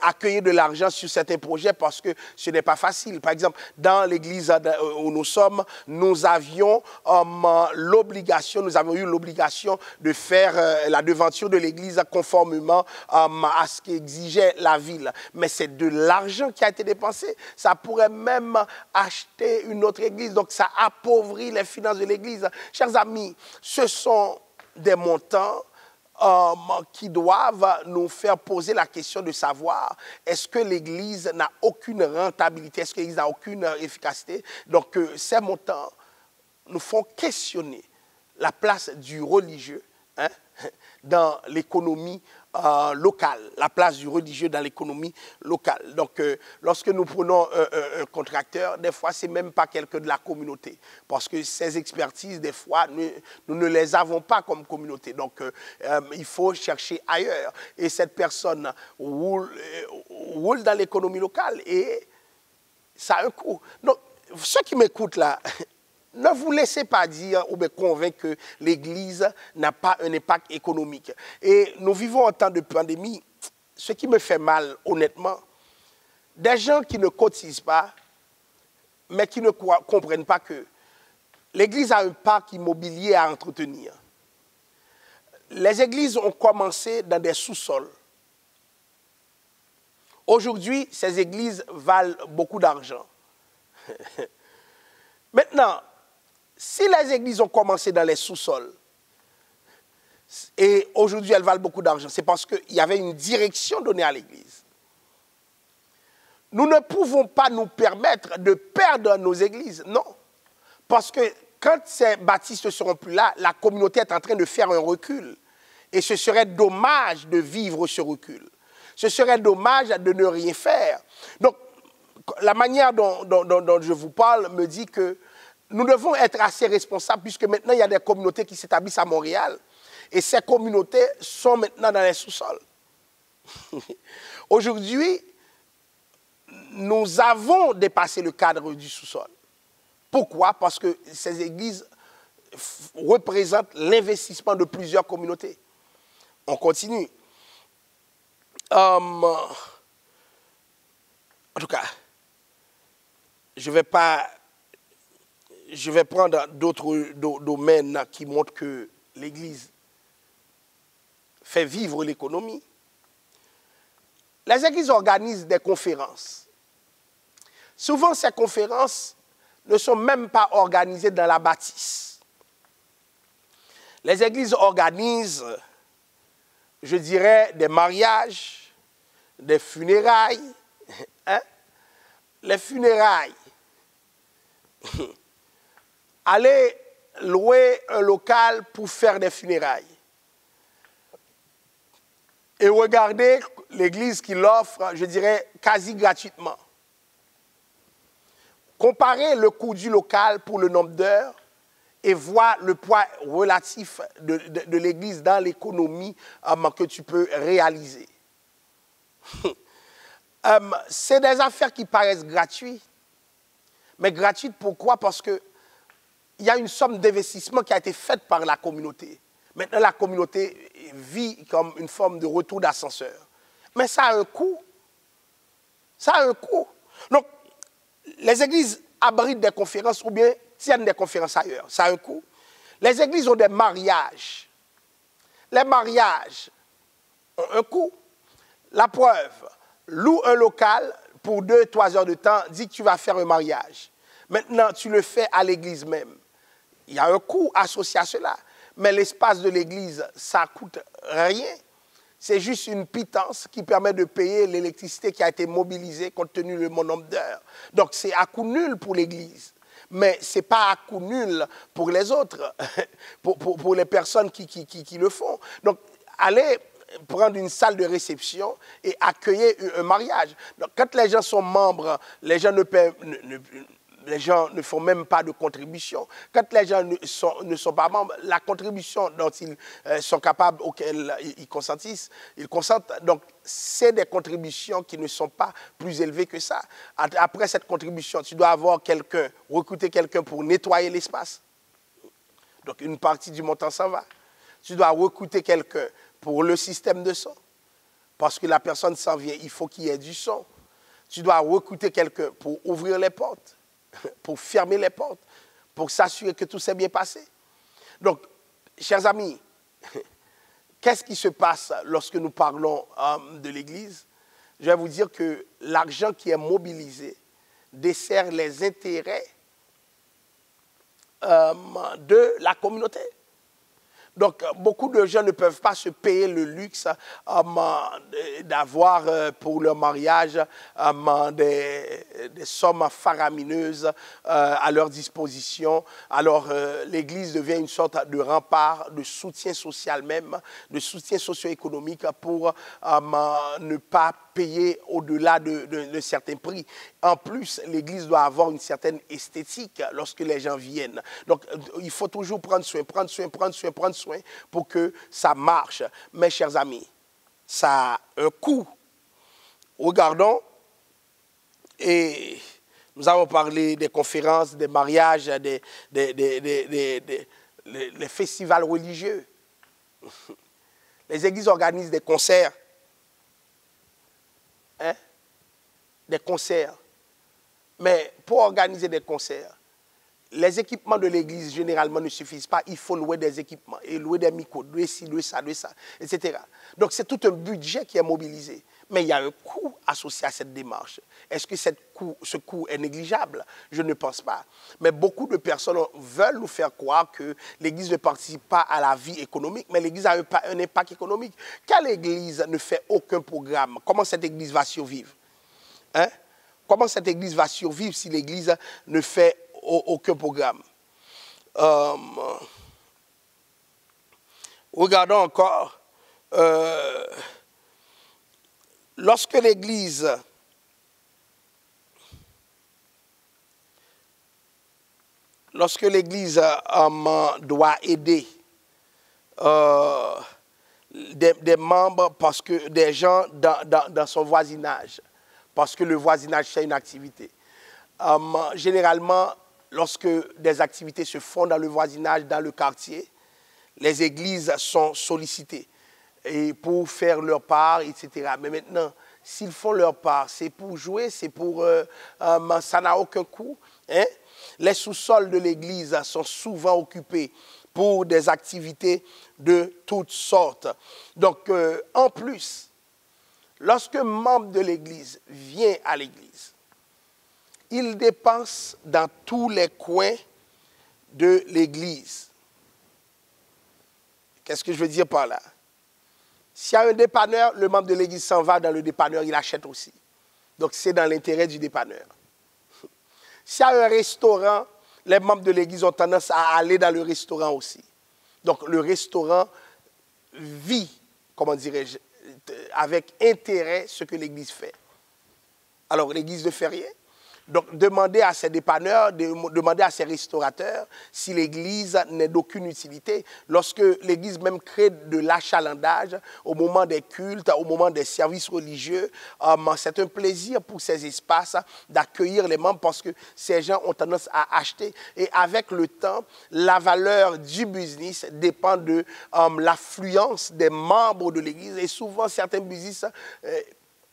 accueillir de l'argent sur certains projets parce que ce n'est pas facile. Par exemple, dans l'église où nous sommes, nous avions eu l'obligation de faire la devanture de l'église conformément à ce qu'exigeait la ville. Mais c'est de l'argent qui a été dépensé. Ça pourrait même acheter une autre église. Donc, ça appauvrit les finances de l'église. Chers amis, ce sont des montants qui doivent nous faire poser la question de savoir est-ce que l'Église n'a aucune rentabilité, est-ce que l'Église n'a aucune efficacité. Donc ces montants nous font questionner la place du religieux dans l'économie locale, la place du religieux dans l'économie locale. Donc, lorsque nous prenons un contracteur, des fois, ce n'est même pas quelqu'un de la communauté. Parce que ces expertises, des fois, nous ne les avons pas comme communauté. Donc, il faut chercher ailleurs. Et cette personne roule dans l'économie locale et ça a un coût. Donc, ceux qui m'écoutent là, ne vous laissez pas dire ou bien convaincre que l'Église n'a pas un impact économique. Et nous vivons en temps de pandémie. Ce qui me fait mal, honnêtement, des gens qui ne cotisent pas, mais qui ne comprennent pas que l'Église a un parc immobilier à entretenir. les églises ont commencé dans des sous-sols. Aujourd'hui, ces églises valent beaucoup d'argent. Maintenant, si les églises ont commencé dans les sous-sols, et aujourd'hui elles valent beaucoup d'argent, c'est parce qu'il y avait une direction donnée à l'église. Nous ne pouvons pas nous permettre de perdre nos églises, non. Parce que quand ces baptistes ne seront plus là, la communauté est en train de faire un recul. Et ce serait dommage de vivre ce recul. Ce serait dommage de ne rien faire. Donc, la manière dont je vous parle me dit que nous devons être assez responsables puisque maintenant il y a des communautés qui s'établissent à Montréal et ces communautés sont maintenant dans les sous-sols. Aujourd'hui, nous avons dépassé le cadre du sous-sol. Pourquoi? Parce que ces églises représentent l'investissement de plusieurs communautés. On continue. En tout cas, je vais prendre d'autres domaines qui montrent que l'Église fait vivre l'économie. Les églises organisent des conférences. Souvent, ces conférences ne sont même pas organisées dans la bâtisse. Les églises organisent, je dirais, des mariages, des funérailles. Hein? Les funérailles. Allez louer un local pour faire des funérailles. Et regardez l'église qui l'offre, je dirais, quasi gratuitement. Comparez le coût du local pour le nombre d'heures et vois le poids relatif de l'église dans l'économie que tu peux réaliser. C'est des affaires qui paraissent gratuites. Mais gratuites pourquoi? Parce qu'il y a une somme d'investissement qui a été faite par la communauté. Maintenant, la communauté vit comme une forme de retour d'ascenseur. Mais ça a un coût. Ça a un coût. Donc, les églises abritent des conférences ou bien tiennent des conférences ailleurs. Ça a un coût. Les églises ont des mariages. Les mariages ont un coût. La preuve, loue un local pour 2-3 heures de temps, dis que tu vas faire un mariage. Maintenant, tu le fais à l'église même. Il y a un coût associé à cela. Mais l'espace de l'église, ça ne coûte rien. C'est juste une pitance qui permet de payer l'électricité qui a été mobilisée compte tenu du nombre d'heures. Donc, c'est à coût nul pour l'église. Mais ce n'est pas à coût nul pour les autres, pour les personnes qui le font. Donc, allez prendre une salle de réception et accueillir un mariage. Donc, quand les gens sont membres, les gens les gens ne font même pas de contribution. Quand les gens ne sont pas membres, la contribution dont ils sont capables, auxquelles ils consentissent, ils consentent. Donc, c'est des contributions qui ne sont pas plus élevées que ça. Après cette contribution, tu dois avoir quelqu'un, recruter quelqu'un pour nettoyer l'espace. Donc, une partie du montant s'en va. Tu dois recruter quelqu'un pour le système de son. Parce que la personne s'en vient, il faut qu'il y ait du son. Tu dois recruter quelqu'un pour ouvrir les portes, pour fermer les portes, pour s'assurer que tout s'est bien passé. Donc, chers amis, qu'est-ce qui se passe lorsque nous parlons de l'Église? Je vais vous dire que l'argent qui est mobilisé dessert les intérêts de la communauté. Donc, beaucoup de gens ne peuvent pas se payer le luxe d'avoir pour leur mariage des sommes faramineuses à leur disposition. Alors, l'Église devient une sorte de rempart, de soutien social même, de soutien socio-économique pour ne pas payer au-delà de certains prix. En plus, l'Église doit avoir une certaine esthétique lorsque les gens viennent. Donc, il faut toujours prendre soin pour que ça marche. Mes chers amis, ça a un coût. Regardons, et nous avons parlé des conférences, des mariages, des festivals religieux. Les églises organisent des concerts. Hein? Des concerts. Mais pour organiser des concerts, les équipements de l'église, généralement, ne suffisent pas. Il faut louer des équipements, et louer des micros, louer ci, louer ça, etc. Donc, c'est tout un budget qui est mobilisé. Mais il y a un coût associé à cette démarche. Est-ce que ce coût est négligeable? Je ne pense pas. Mais beaucoup de personnes veulent nous faire croire que l'église ne participe pas à la vie économique, mais l'église a un impact économique. Quelle église ne fait aucun programme? Comment cette église va survivre? Hein? Comment cette église va survivre si l'église ne fait aucun programme? Regardons encore. Lorsque l'église doit aider des membres, parce que des gens dans son voisinage, parce que le voisinage c'est une activité. Généralement, lorsque des activités se font dans le voisinage, dans le quartier, les églises sont sollicitées et pour faire leur part, etc. Mais maintenant, s'ils font leur part, c'est pour jouer, c'est pour... ça n'a aucun coût. Hein? Les sous-sols de l'église sont souvent occupés pour des activités de toutes sortes. Donc, en plus, lorsque un membre de l'église vient à l'église, il dépense dans tous les coins de l'église. Qu'est-ce que je veux dire par là? S'il y a un dépanneur, le membre de l'église s'en va dans le dépanneur, il achète aussi. Donc, c'est dans l'intérêt du dépanneur. S'il y a un restaurant, les membres de l'église ont tendance à aller dans le restaurant aussi. Donc, le restaurant vit, comment dirais-je, avec intérêt ce que l'église fait. Alors, l'église ne fait rien. Donc, demandez à ces dépanneurs, demandez à ces restaurateurs si l'église n'est d'aucune utilité. Lorsque l'église même crée de l'achalandage au moment des cultes, au moment des services religieux, c'est un plaisir pour ces espaces d'accueillir les membres parce que ces gens ont tendance à acheter. Et avec le temps, la valeur du business dépend de l'affluence des membres de l'église. Et souvent, certains business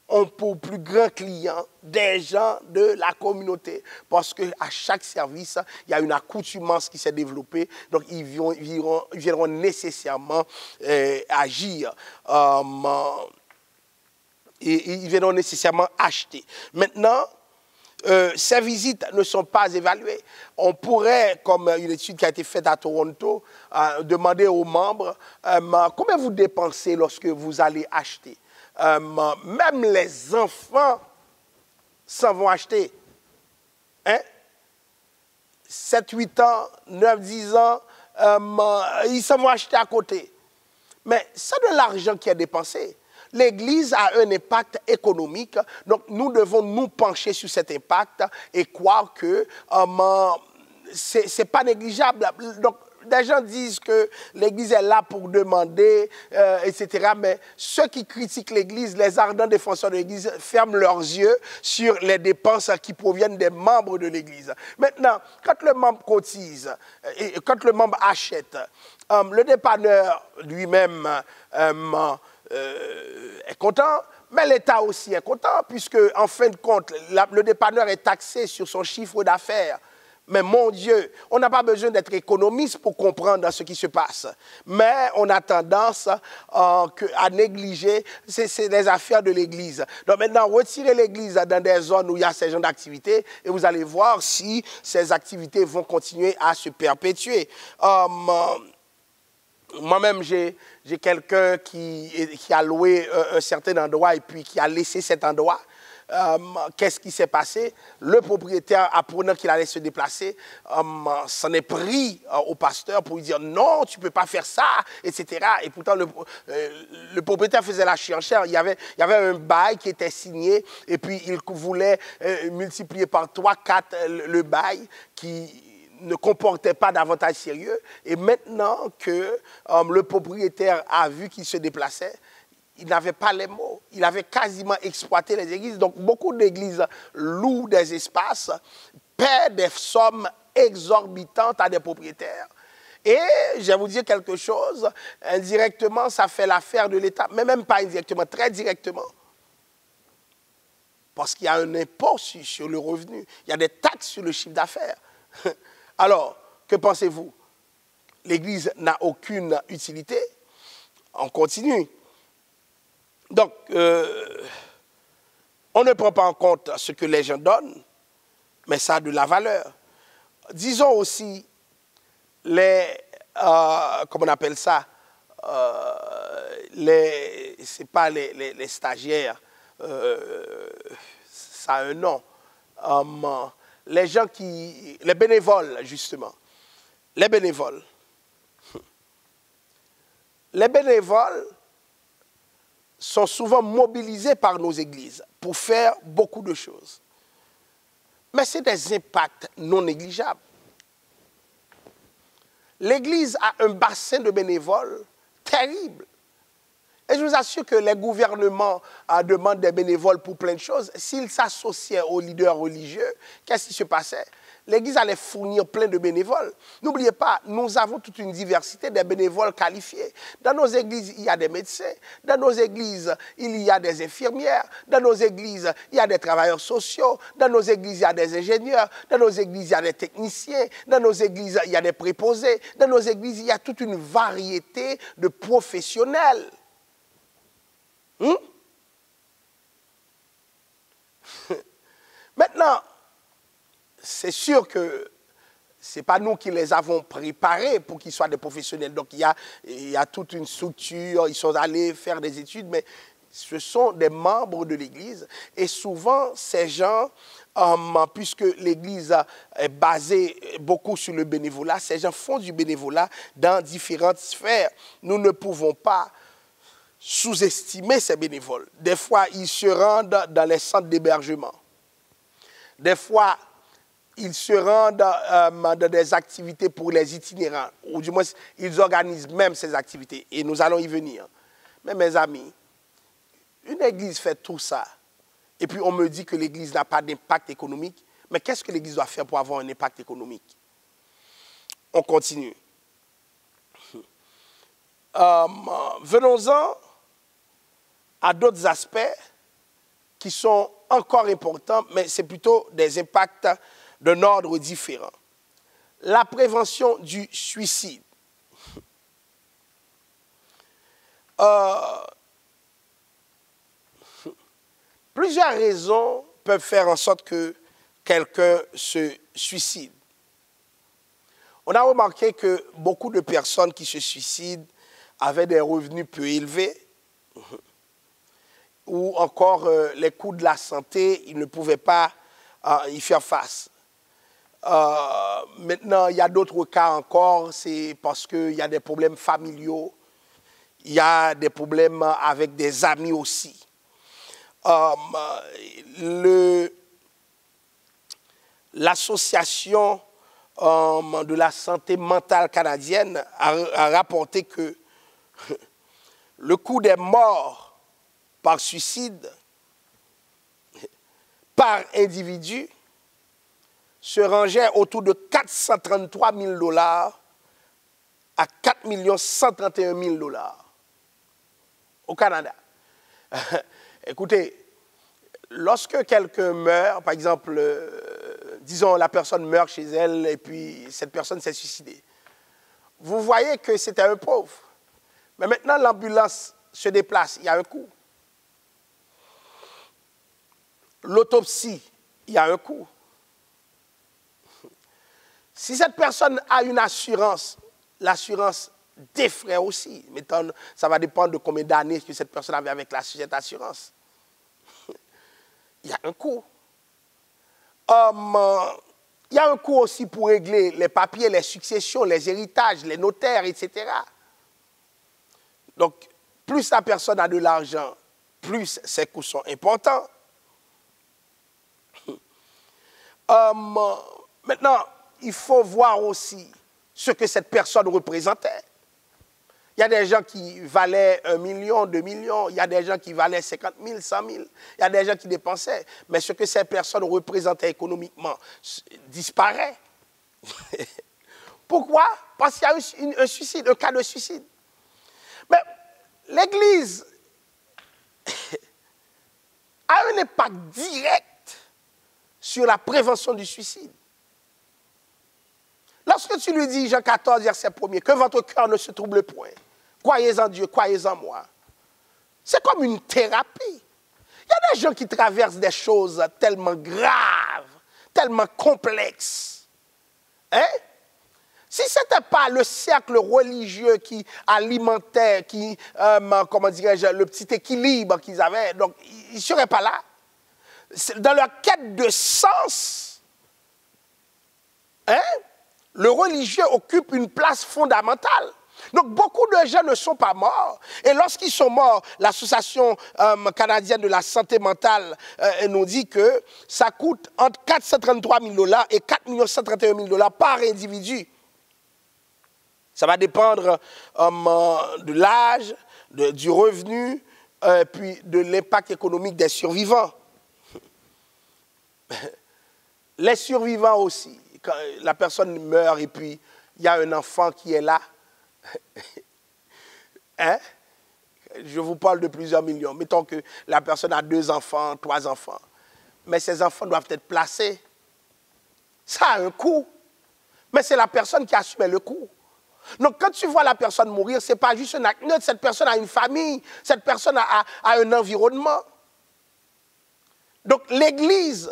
ont pour plus grand client des gens de la communauté. Parce qu'à chaque service, il y a une accoutumance qui s'est développée. Donc, ils viendront nécessairement agir. Et ils viendront nécessairement acheter. Maintenant, ces visites ne sont pas évaluées. On pourrait, comme une étude qui a été faite à Toronto, demander aux membres combien vous dépensez lorsque vous allez acheter. Même les enfants s'en vont acheter. Hein? 7, 8 ans, 9, 10 ans, ils s'en vont acheter à côté. Mais c'est de l'argent qui est dépensé. L'Église a un impact économique, donc nous devons nous pencher sur cet impact et croire que ce n'est pas négligeable. Donc, des gens disent que l'Église est là pour demander, etc. Mais ceux qui critiquent l'Église, les ardents défenseurs de l'Église, ferment leurs yeux sur les dépenses qui proviennent des membres de l'Église. Maintenant, quand le membre cotise, et quand le membre achète, le dépanneur lui-même est content, mais l'État aussi est content, puisque en fin de compte, le dépanneur est taxé sur son chiffre d'affaires. Mais mon Dieu, on n'a pas besoin d'être économiste pour comprendre ce qui se passe. Mais on a tendance à négliger les affaires de l'Église. Donc maintenant, retirez l'Église dans des zones où il y a ces genres d'activités et vous allez voir si ces activités vont continuer à se perpétuer. Moi-même, j'ai quelqu'un qui a loué un certain endroit et puis qui a laissé cet endroit. Qu'est-ce qui s'est passé? Le propriétaire, apprenant qu'il allait se déplacer, s'en est pris au pasteur pour lui dire non, tu ne peux pas faire ça, etc. Et pourtant, le propriétaire faisait la surenchère. Il y avait un bail qui était signé et puis il voulait multiplier par 3, 4 le bail qui ne comportait pas d'avantage sérieux. Et maintenant que le propriétaire a vu qu'il se déplaçait, il n'avait pas les mots. Il avait quasiment exploité les églises. Donc, beaucoup d'églises louent des espaces, paient des sommes exorbitantes à des propriétaires. Et je vais vous dire quelque chose, indirectement, ça fait l'affaire de l'État, mais même pas indirectement, très directement. Parce qu'il y a un impôt sur le revenu, il y a des taxes sur le chiffre d'affaires. Alors, que pensez-vous? L'Église n'a aucune utilité? On continue. Donc, on ne prend pas en compte ce que les gens donnent, mais ça a de la valeur. Disons aussi, comment on appelle ça, c'est pas les stagiaires, ça a un nom, les gens les bénévoles, justement, les bénévoles. Les bénévoles sont souvent mobilisés par nos églises pour faire beaucoup de choses. Mais c'est des impacts non négligeables. L'Église a un bassin de bénévoles terrible. Et je vous assure que les gouvernements demandent des bénévoles pour plein de choses. S'ils s'associaient aux leaders religieux, qu'est-ce qui se passait? L'Église allait fournir plein de bénévoles. N'oubliez pas, nous avons toute une diversité des bénévoles qualifiés. Dans nos églises, il y a des médecins. Dans nos églises, il y a des infirmières. Dans nos églises, il y a des travailleurs sociaux. Dans nos églises, il y a des ingénieurs. Dans nos églises, il y a des techniciens. Dans nos églises, il y a des préposés. Dans nos églises, il y a toute une variété de professionnels. Maintenant, c'est sûr que ce n'est pas nous qui les avons préparés pour qu'ils soient des professionnels. Donc, il y a toute une structure, ils sont allés faire des études, mais ce sont des membres de l'Église. Et souvent, ces gens, puisque l'Église est basée beaucoup sur le bénévolat, ces gens font du bénévolat dans différentes sphères. Nous ne pouvons pas sous-estimer ces bénévoles. Des fois, ils se rendent dans les centres d'hébergement. Des fois, ils se rendent dans des activités pour les itinérants, ou du moins, ils organisent même ces activités, et nous allons y venir. Mais mes amis, une église fait tout ça, et puis on me dit que l'église n'a pas d'impact économique, mais qu'est-ce que l'église doit faire pour avoir un impact économique? On continue. Venons-en à d'autres aspects qui sont encore importants, mais c'est plutôt des impacts d'un ordre différent. La prévention du suicide. Plusieurs raisons peuvent faire en sorte que quelqu'un se suicide. On a remarqué que beaucoup de personnes qui se suicident avaient des revenus peu élevés, ou encore les coûts de la santé, ils ne pouvaient pas y faire face. Maintenant, il y a d'autres cas encore, c'est parce qu'il y a des problèmes familiaux, il y a des problèmes avec des amis aussi. L'association de la santé mentale canadienne a rapporté que le coût des morts par suicide, par individu, se rangeait autour de 433 000 $ à 4 131 000 $ au Canada. Écoutez, lorsque quelqu'un meurt, par exemple, disons la personne meurt chez elle et puis cette personne s'est suicidée, vous voyez que c'était un pauvre. Mais maintenant, l'ambulance se déplace, il y a un coût. L'autopsie, il y a un coût. Si cette personne a une assurance, l'assurance défraie aussi. Maintenant, ça va dépendre de combien d'années que cette personne avait avec cette assurance. Il y a un coût. Il y a un coût aussi pour régler les papiers, les successions, les héritages, les notaires, etc. Donc, plus la personne a de l'argent, plus ses coûts sont importants. Maintenant, il faut voir aussi ce que cette personne représentait. Il y a des gens qui valaient 1 million, 2 millions, il y a des gens qui valaient 50 000, 100 000, il y a des gens qui dépensaient. Mais ce que ces personnes représentaient économiquement disparaît. Pourquoi? Parce qu'il y a eu un suicide, un cas de suicide. Mais l'Église a un impact direct sur la prévention du suicide. Lorsque tu lui dis, Jean 14, verset 1er, que votre cœur ne se trouble point, croyez en Dieu, croyez en moi. C'est comme une thérapie. Il y a des gens qui traversent des choses tellement graves, tellement complexes. Hein? Si ce n'était pas le cercle religieux qui alimentait, comment dirais-je, le petit équilibre qu'ils avaient, donc ils ne seraient pas là. Dans leur quête de sens, hein, le religieux occupe une place fondamentale. Donc, beaucoup de gens ne sont pas morts. Et lorsqu'ils sont morts, l'Association canadienne de la santé mentale nous dit que ça coûte entre 433 000 $ et 4 131 000 $ par individu. Ça va dépendre de l'âge, du revenu, puis de l'impact économique des survivants. Les survivants aussi, quand la personne meurt et puis il y a un enfant qui est là, hein? Je vous parle de plusieurs millions. Mettons que la personne a 2 enfants, 3 enfants. Mais ces enfants doivent être placés. Ça a un coût. Mais c'est la personne qui assume le coût. Donc quand tu vois la personne mourir, ce n'est pas juste un acte neutre. Cette personne a une famille. Cette personne a un environnement. Donc l'Église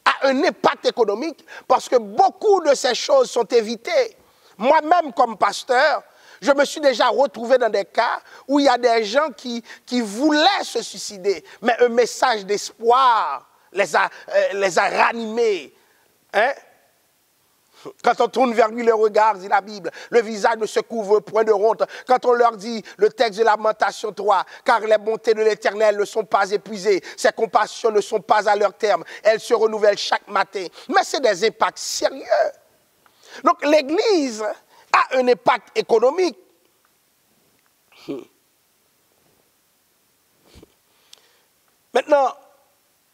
a un impact économique parce que beaucoup de ces choses sont évitées. Moi-même, comme pasteur, je me suis déjà retrouvé dans des cas où il y a des gens qui voulaient se suicider, mais un message d'espoir les a ranimés. Hein? Quand on tourne vers lui le regard, dit la Bible, le visage ne se couvre point de honte. Quand on leur dit le texte de Lamentation 3, car les bontés de l'Éternel ne sont pas épuisées, ses compassions ne sont pas à leur terme, elles se renouvellent chaque matin. Mais c'est des impacts sérieux. Donc l'Église a un impact économique. Maintenant,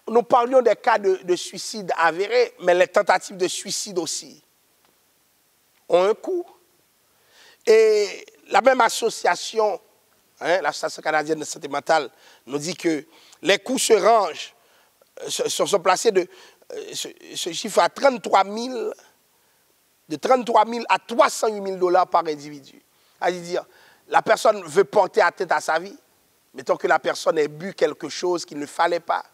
nous parlions des cas de suicide avérés, mais les tentatives de suicide aussi ont un coût. Et la même association, hein, l'Association canadienne de santé mentale, nous dit que les coûts se rangent, sont placés ce chiffre à 33 000, de 33 000 à 308 000 $ par individu. C'est-à-dire, la personne veut porter atteinte à sa vie. Mettons que la personne ait bu quelque chose qu'il ne fallait pas.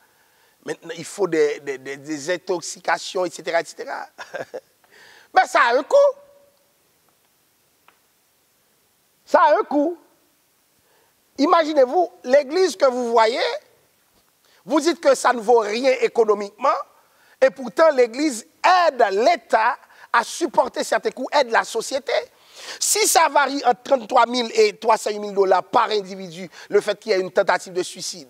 Maintenant, il faut des intoxications, etc., etc. Mais ça a un coût. Ça a un coût. Imaginez-vous, l'église que vous voyez, vous dites que ça ne vaut rien économiquement, et pourtant l'église aide l'État à supporter certains coûts, aide la société. Si ça varie entre 33 000 et 308 000 $ par individu, le fait qu'il y ait une tentative de suicide,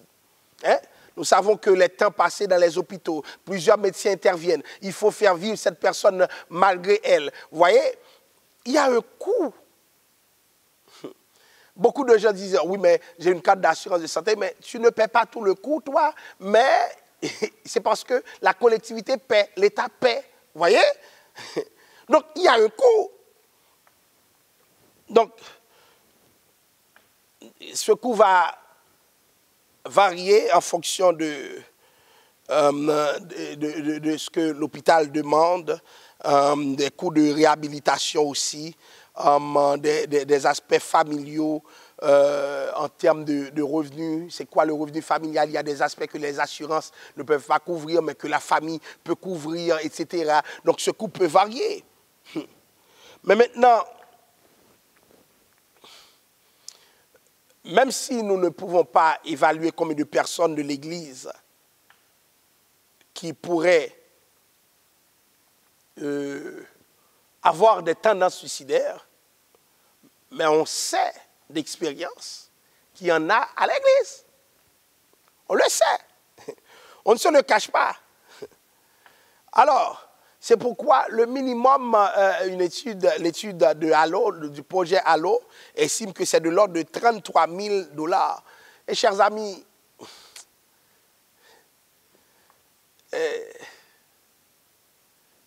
hein? Nous savons que les temps passés dans les hôpitaux, plusieurs médecins interviennent. Il faut faire vivre cette personne malgré elle. Vous voyez, il y a un coût. Beaucoup de gens disent, oui, mais j'ai une carte d'assurance de santé, mais tu ne paies pas tout le coût, toi. Mais c'est parce que la collectivité paie, l'État paie. Vous voyez? Donc, il y a un coût. Donc, ce coût va varier en fonction de ce que l'hôpital demande, des coûts de réhabilitation aussi, des aspects familiaux en termes de revenus. C'est quoi le revenu familial? Il y a des aspects que les assurances ne peuvent pas couvrir, mais que la famille peut couvrir, etc. Donc ce coût peut varier. Mais maintenant, même si nous ne pouvons pas évaluer combien de personnes de l'Église qui pourraient avoir des tendances suicidaires, mais on sait d'expérience qu'il y en a à l'Église. On le sait. On ne se le cache pas. Alors, c'est pourquoi le minimum, l'étude de Allo, du projet Allo, estime que c'est de l'ordre de 33 000 $. Et chers amis,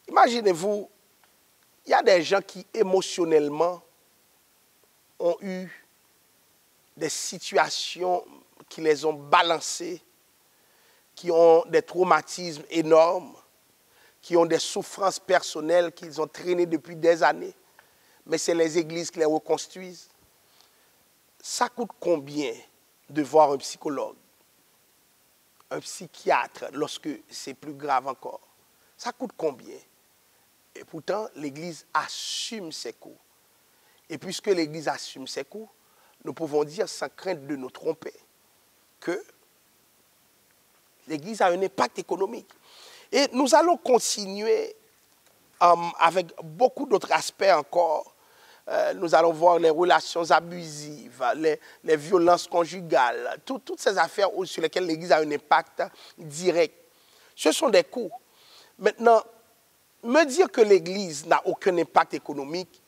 imaginez-vous, il y a des gens qui émotionnellement ont eu des situations qui les ont balancés, qui ont des traumatismes énormes, qui ont des souffrances personnelles qu'ils ont traînées depuis des années, mais c'est les églises qui les reconstruisent. Ça coûte combien de voir un psychologue, un psychiatre, lorsque c'est plus grave encore? Ça coûte combien? Et pourtant, l'Église assume ses coûts. Et puisque l'Église assume ses coûts, nous pouvons dire sans crainte de nous tromper que l'Église a un impact économique. Et nous allons continuer avec beaucoup d'autres aspects encore. Nous allons voir les relations abusives, les violences conjugales, toutes ces affaires sur lesquelles l'Église a un impact direct. Ce sont des coûts. Maintenant, me dire que l'Église n'a aucun impact économique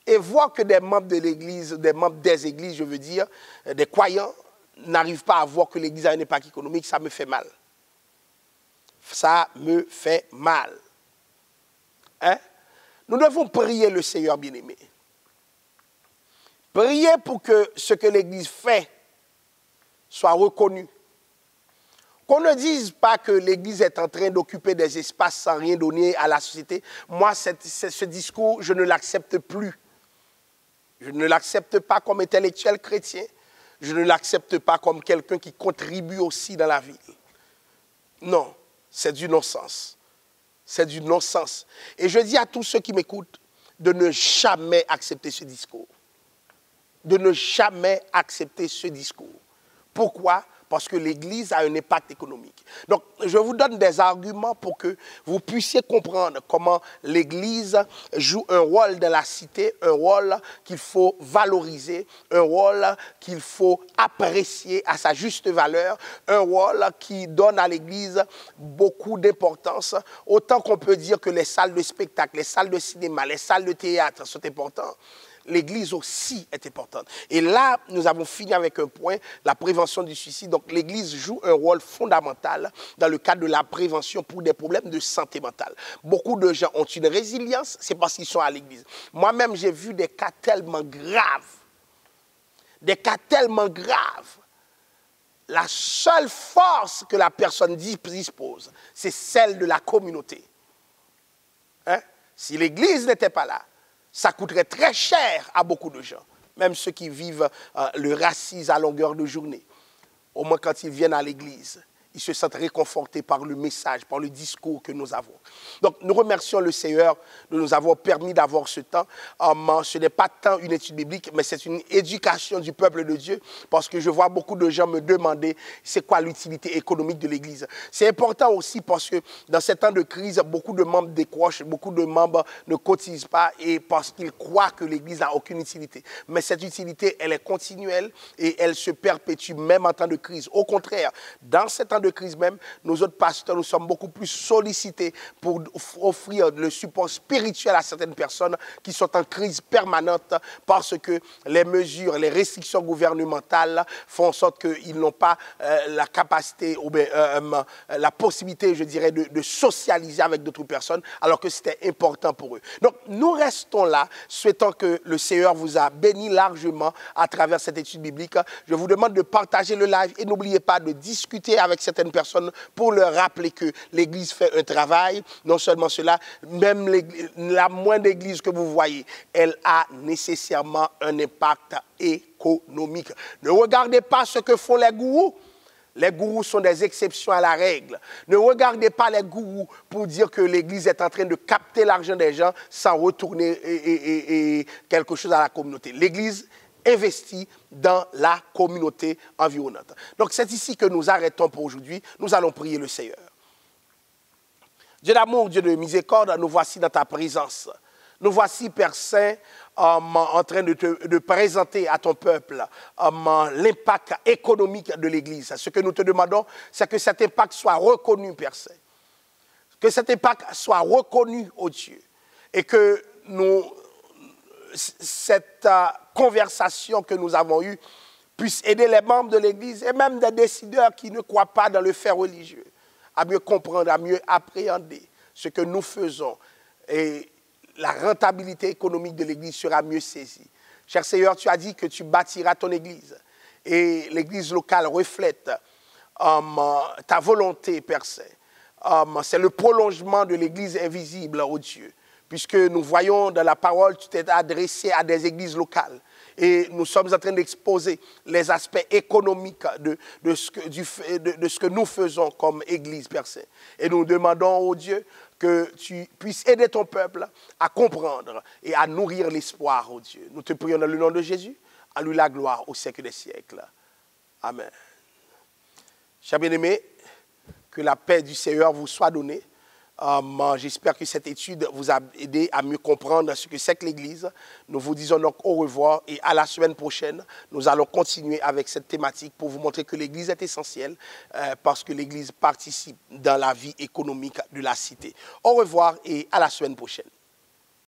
et voir que des membres de l'Église, des membres des églises, je veux dire, des croyants, n'arrivent pas à voir que l'Église a un impact économique, ça me fait mal. Ça me fait mal. Hein? Nous devons prier le Seigneur bien-aimé. Prier pour que ce que l'Église fait soit reconnu. Qu'on ne dise pas que l'Église est en train d'occuper des espaces sans rien donner à la société. Moi, ce discours, je ne l'accepte plus. Je ne l'accepte pas comme intellectuel chrétien. Je ne l'accepte pas comme quelqu'un qui contribue aussi dans la ville. Non, c'est du non-sens. C'est du non-sens. Et je dis à tous ceux qui m'écoutent de ne jamais accepter ce discours. De ne jamais accepter ce discours. Pourquoi? Parce que l'Église a un impact économique. Donc, je vous donne des arguments pour que vous puissiez comprendre comment l'Église joue un rôle dans la cité, un rôle qu'il faut valoriser, un rôle qu'il faut apprécier à sa juste valeur, un rôle qui donne à l'Église beaucoup d'importance. Autant qu'on peut dire que les salles de spectacle, les salles de cinéma, les salles de théâtre sont importantes, l'Église aussi est importante. Et là, nous avons fini avec un point, la prévention du suicide. Donc, l'Église joue un rôle fondamental dans le cadre de la prévention pour des problèmes de santé mentale. Beaucoup de gens ont une résilience, c'est parce qu'ils sont à l'Église. Moi-même, j'ai vu des cas tellement graves. Des cas tellement graves. La seule force que la personne dispose, c'est celle de la communauté. Hein? Si l'Église n'était pas là, ça coûterait très cher à beaucoup de gens, même ceux qui vivent le racisme à longueur de journée. Au moins quand ils viennent à l'église, ils se sentent réconfortés par le message, par le discours que nous avons. Donc nous remercions le Seigneur de nous avoir permis d'avoir ce temps. Ce n'est pas tant une étude biblique, mais c'est une éducation du peuple de Dieu, parce que je vois beaucoup de gens me demander c'est quoi l'utilité économique de l'Église. C'est important aussi parce que dans ces temps de crise, beaucoup de membres décrochent, beaucoup de membres ne cotisent pas et parce qu'ils croient que l'Église n'a aucune utilité. Mais cette utilité, elle est continuelle et elle se perpétue même en temps de crise. Au contraire, dans ces temps de crise même, nous autres pasteurs, nous sommes beaucoup plus sollicités pour offrir le support spirituel à certaines personnes qui sont en crise permanente parce que les mesures, les restrictions gouvernementales font en sorte qu'ils n'ont pas la capacité ou bien, la possibilité, je dirais, de socialiser avec d'autres personnes alors que c'était important pour eux. Donc, nous restons là, souhaitant que le Seigneur vous a béni largement à travers cette étude biblique. Je vous demande de partager le live et n'oubliez pas de discuter avec certaines personnes pour leur rappeler que l'Église fait un travail. Non seulement cela, même la moindre église que vous voyez, elle a nécessairement un impact économique. Ne regardez pas ce que font les gourous. Les gourous sont des exceptions à la règle. Ne regardez pas les gourous pour dire que l'Église est en train de capter l'argent des gens sans retourner quelque chose à la communauté. L'Église investit dans la communauté environnante. Donc c'est ici que nous arrêtons pour aujourd'hui. Nous allons prier le Seigneur. Dieu d'amour, Dieu de miséricorde, nous voici dans ta présence. Nous voici, Père Saint, en train de présenter à ton peuple l'impact économique de l'Église. Ce que nous te demandons, c'est que cet impact soit reconnu, Père Saint. Que cet impact soit reconnu, ô Dieu. Et que cette conversation que nous avons eue puisse aider les membres de l'Église et même des décideurs qui ne croient pas dans le fait religieux à mieux comprendre, à mieux appréhender ce que nous faisons. Et la rentabilité économique de l'Église sera mieux saisie. Cher Seigneur, tu as dit que tu bâtiras ton Église. Et l'Église locale reflète ta volonté, Père Saint. c'est le prolongement de l'Église invisible, oh Dieu. Puisque nous voyons dans la parole, tu t'es adressé à des églises locales. Et nous sommes en train d'exposer les aspects économiques de ce que nous faisons comme Église, Père Saint. Et nous demandons, oh Dieu, que tu puisses aider ton peuple à comprendre et à nourrir l'espoir, oh Dieu. Nous te prions dans le nom de Jésus. À lui la gloire au siècle des siècles. Amen. Chers bien-aimés, que la paix du Seigneur vous soit donnée. J'espère que cette étude vous a aidé à mieux comprendre ce que c'est que l'Église. Nous vous disons donc au revoir et à la semaine prochaine. Nous allons continuer avec cette thématique pour vous montrer que l'Église est essentielle parce que l'Église participe dans la vie économique de la cité. Au revoir et à la semaine prochaine.